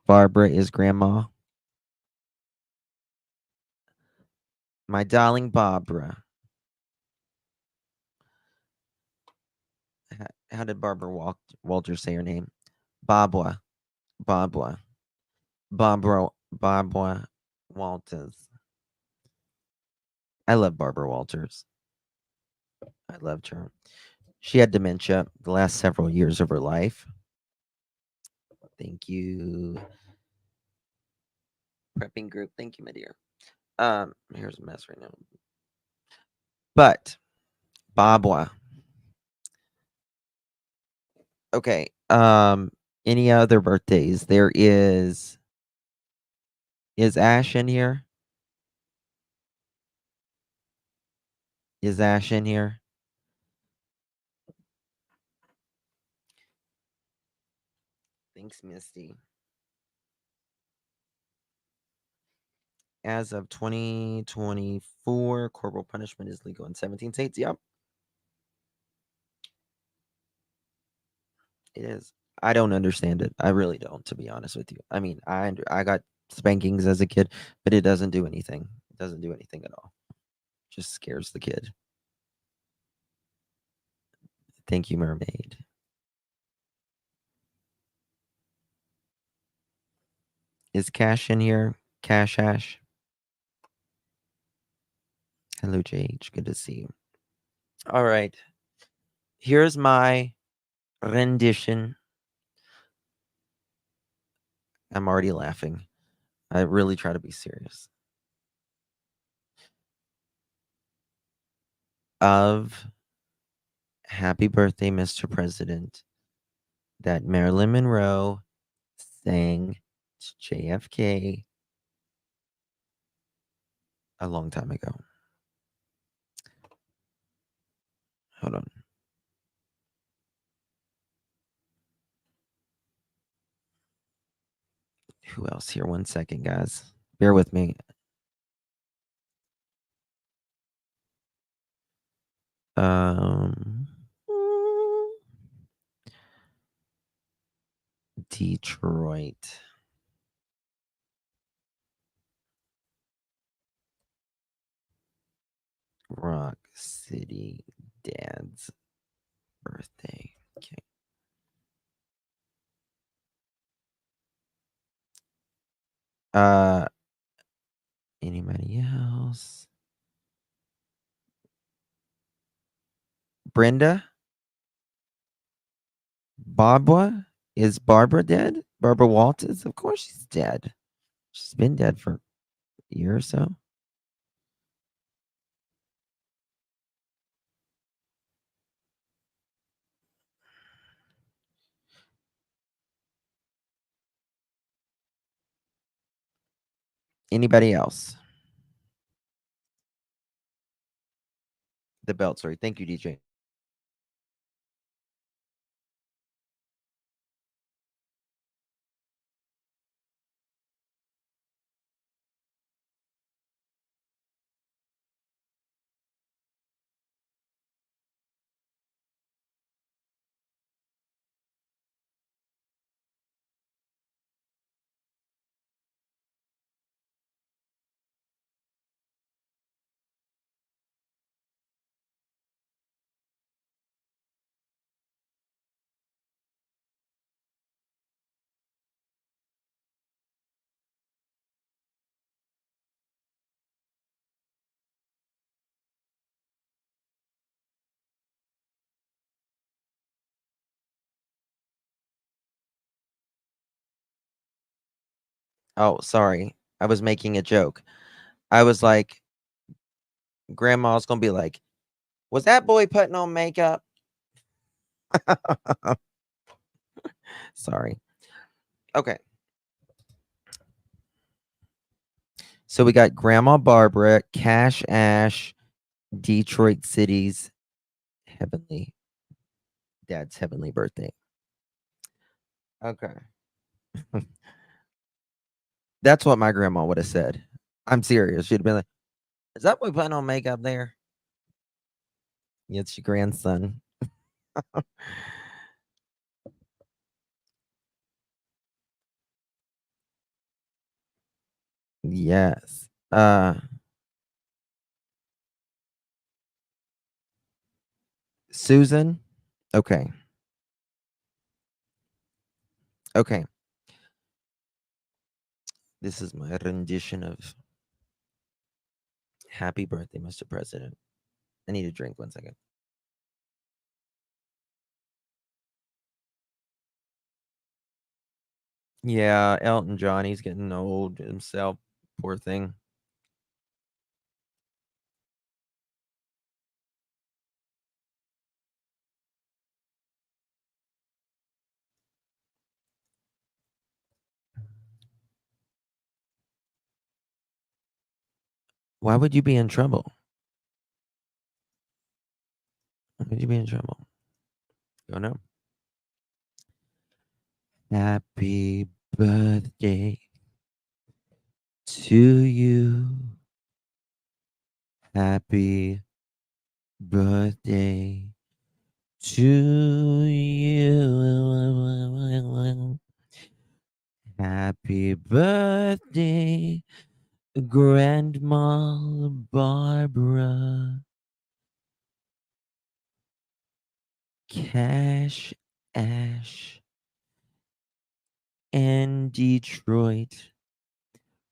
Barbara is grandma. My darling Barbara. How did Barbara Walters say her name? Barbara. Barbara. Barbara Walters. I love Barbara Walters. I loved her. She had dementia the last several years of her life. Thank you. Prepping group. Thank you, my dear. Here's a mess right now. But Barbara. Okay, Any other birthdays? There is Ash in here? Is Ash in here? Thanks, Misty. As of 2024, corporal punishment is legal in 17 states. Yep. It is. I don't understand it. I really don't, to be honest with you. I mean, I got spankings as a kid, but it doesn't do anything. It doesn't do anything at all. Just scares the kid. Thank you, mermaid. Is Cash in here? Cash Ash? Hello, JH. Good to see you. All right. Here's my rendition. I'm already laughing. I really try to be serious. Of Happy Birthday, Mr. President, that Marilyn Monroe sang to JFK a long time ago. Hold on. Who else here? 1 second, guys. Bear with me. Detroit. Rock City Dad's birthday. Okay. Anybody else? Brenda? Barbara? Is Barbara dead? Barbara Walters? Of course she's dead. She's been dead for a year or so. Anybody else? The belt, sorry. Thank you, DJ. Oh, sorry. I was making a joke. I was like, Grandma's gonna be like, was that boy putting on makeup? Sorry. Okay. So we got Grandma Barbara, Cash Ash, Detroit City's dad's heavenly birthday. Okay. That's what my grandma would have said. I'm serious. She'd been like, is that boy putting on makeup there? Yeah, it's your grandson. Yes. Susan? Okay. Okay. This is my rendition of Happy Birthday, Mr. President. I need a drink 1 second. Yeah, Elton John, he's getting old himself. Poor thing. Why would you be in trouble? Why would you be in trouble? Don't know. Happy birthday to you. Happy birthday to you. Happy birthday, Grandma Barbara. Cash Ash and Detroit.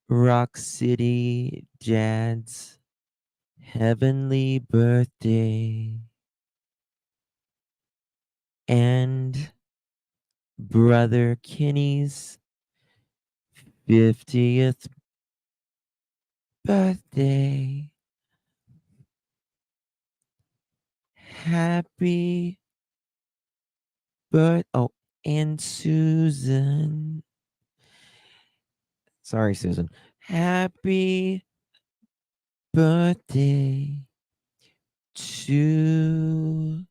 Rock City Dad's heavenly birthday. And Brother Kenny's 50th birthday. Happy oh, and Susan. Sorry, Susan. Happy birthday to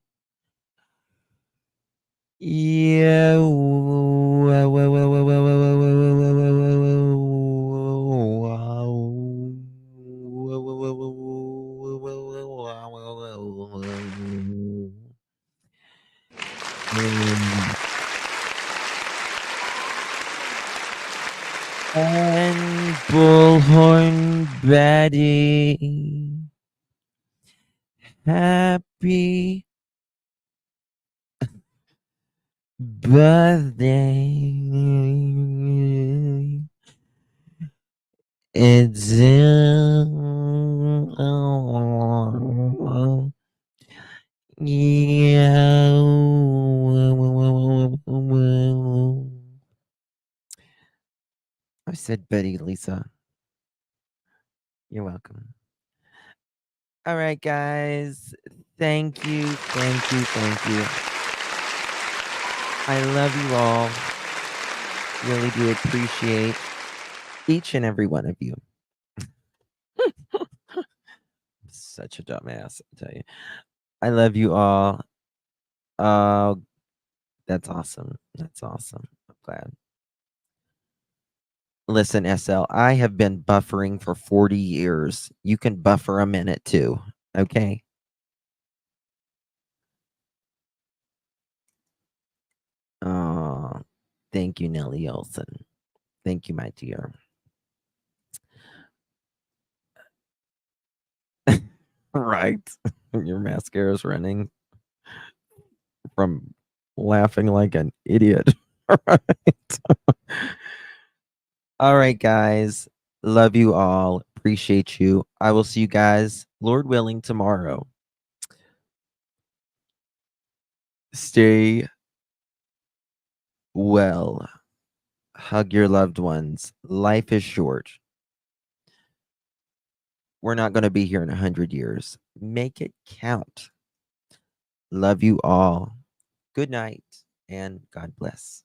and Bullhorn Betty. Happy birthday. It's I said Betty, Lisa. You're welcome. All right, guys. Thank you, thank you, thank you. I love you all. Really do appreciate each and every one of you. Such a dumbass, I tell you. I love you all. That's awesome. That's awesome. I'm glad. Listen, SL, I have been buffering for 40 years. You can buffer a minute too. Okay. Oh, thank you, Nellie Olson. Thank you, my dear. Right. Your mascara's running from laughing like an idiot. Right. All right, guys. Love you all. Appreciate you. I will see you guys, Lord willing, tomorrow. Stay well. Hug your loved ones. Life is short. We're not going to be here in 100 years. Make it count. Love you all. Good night and God bless.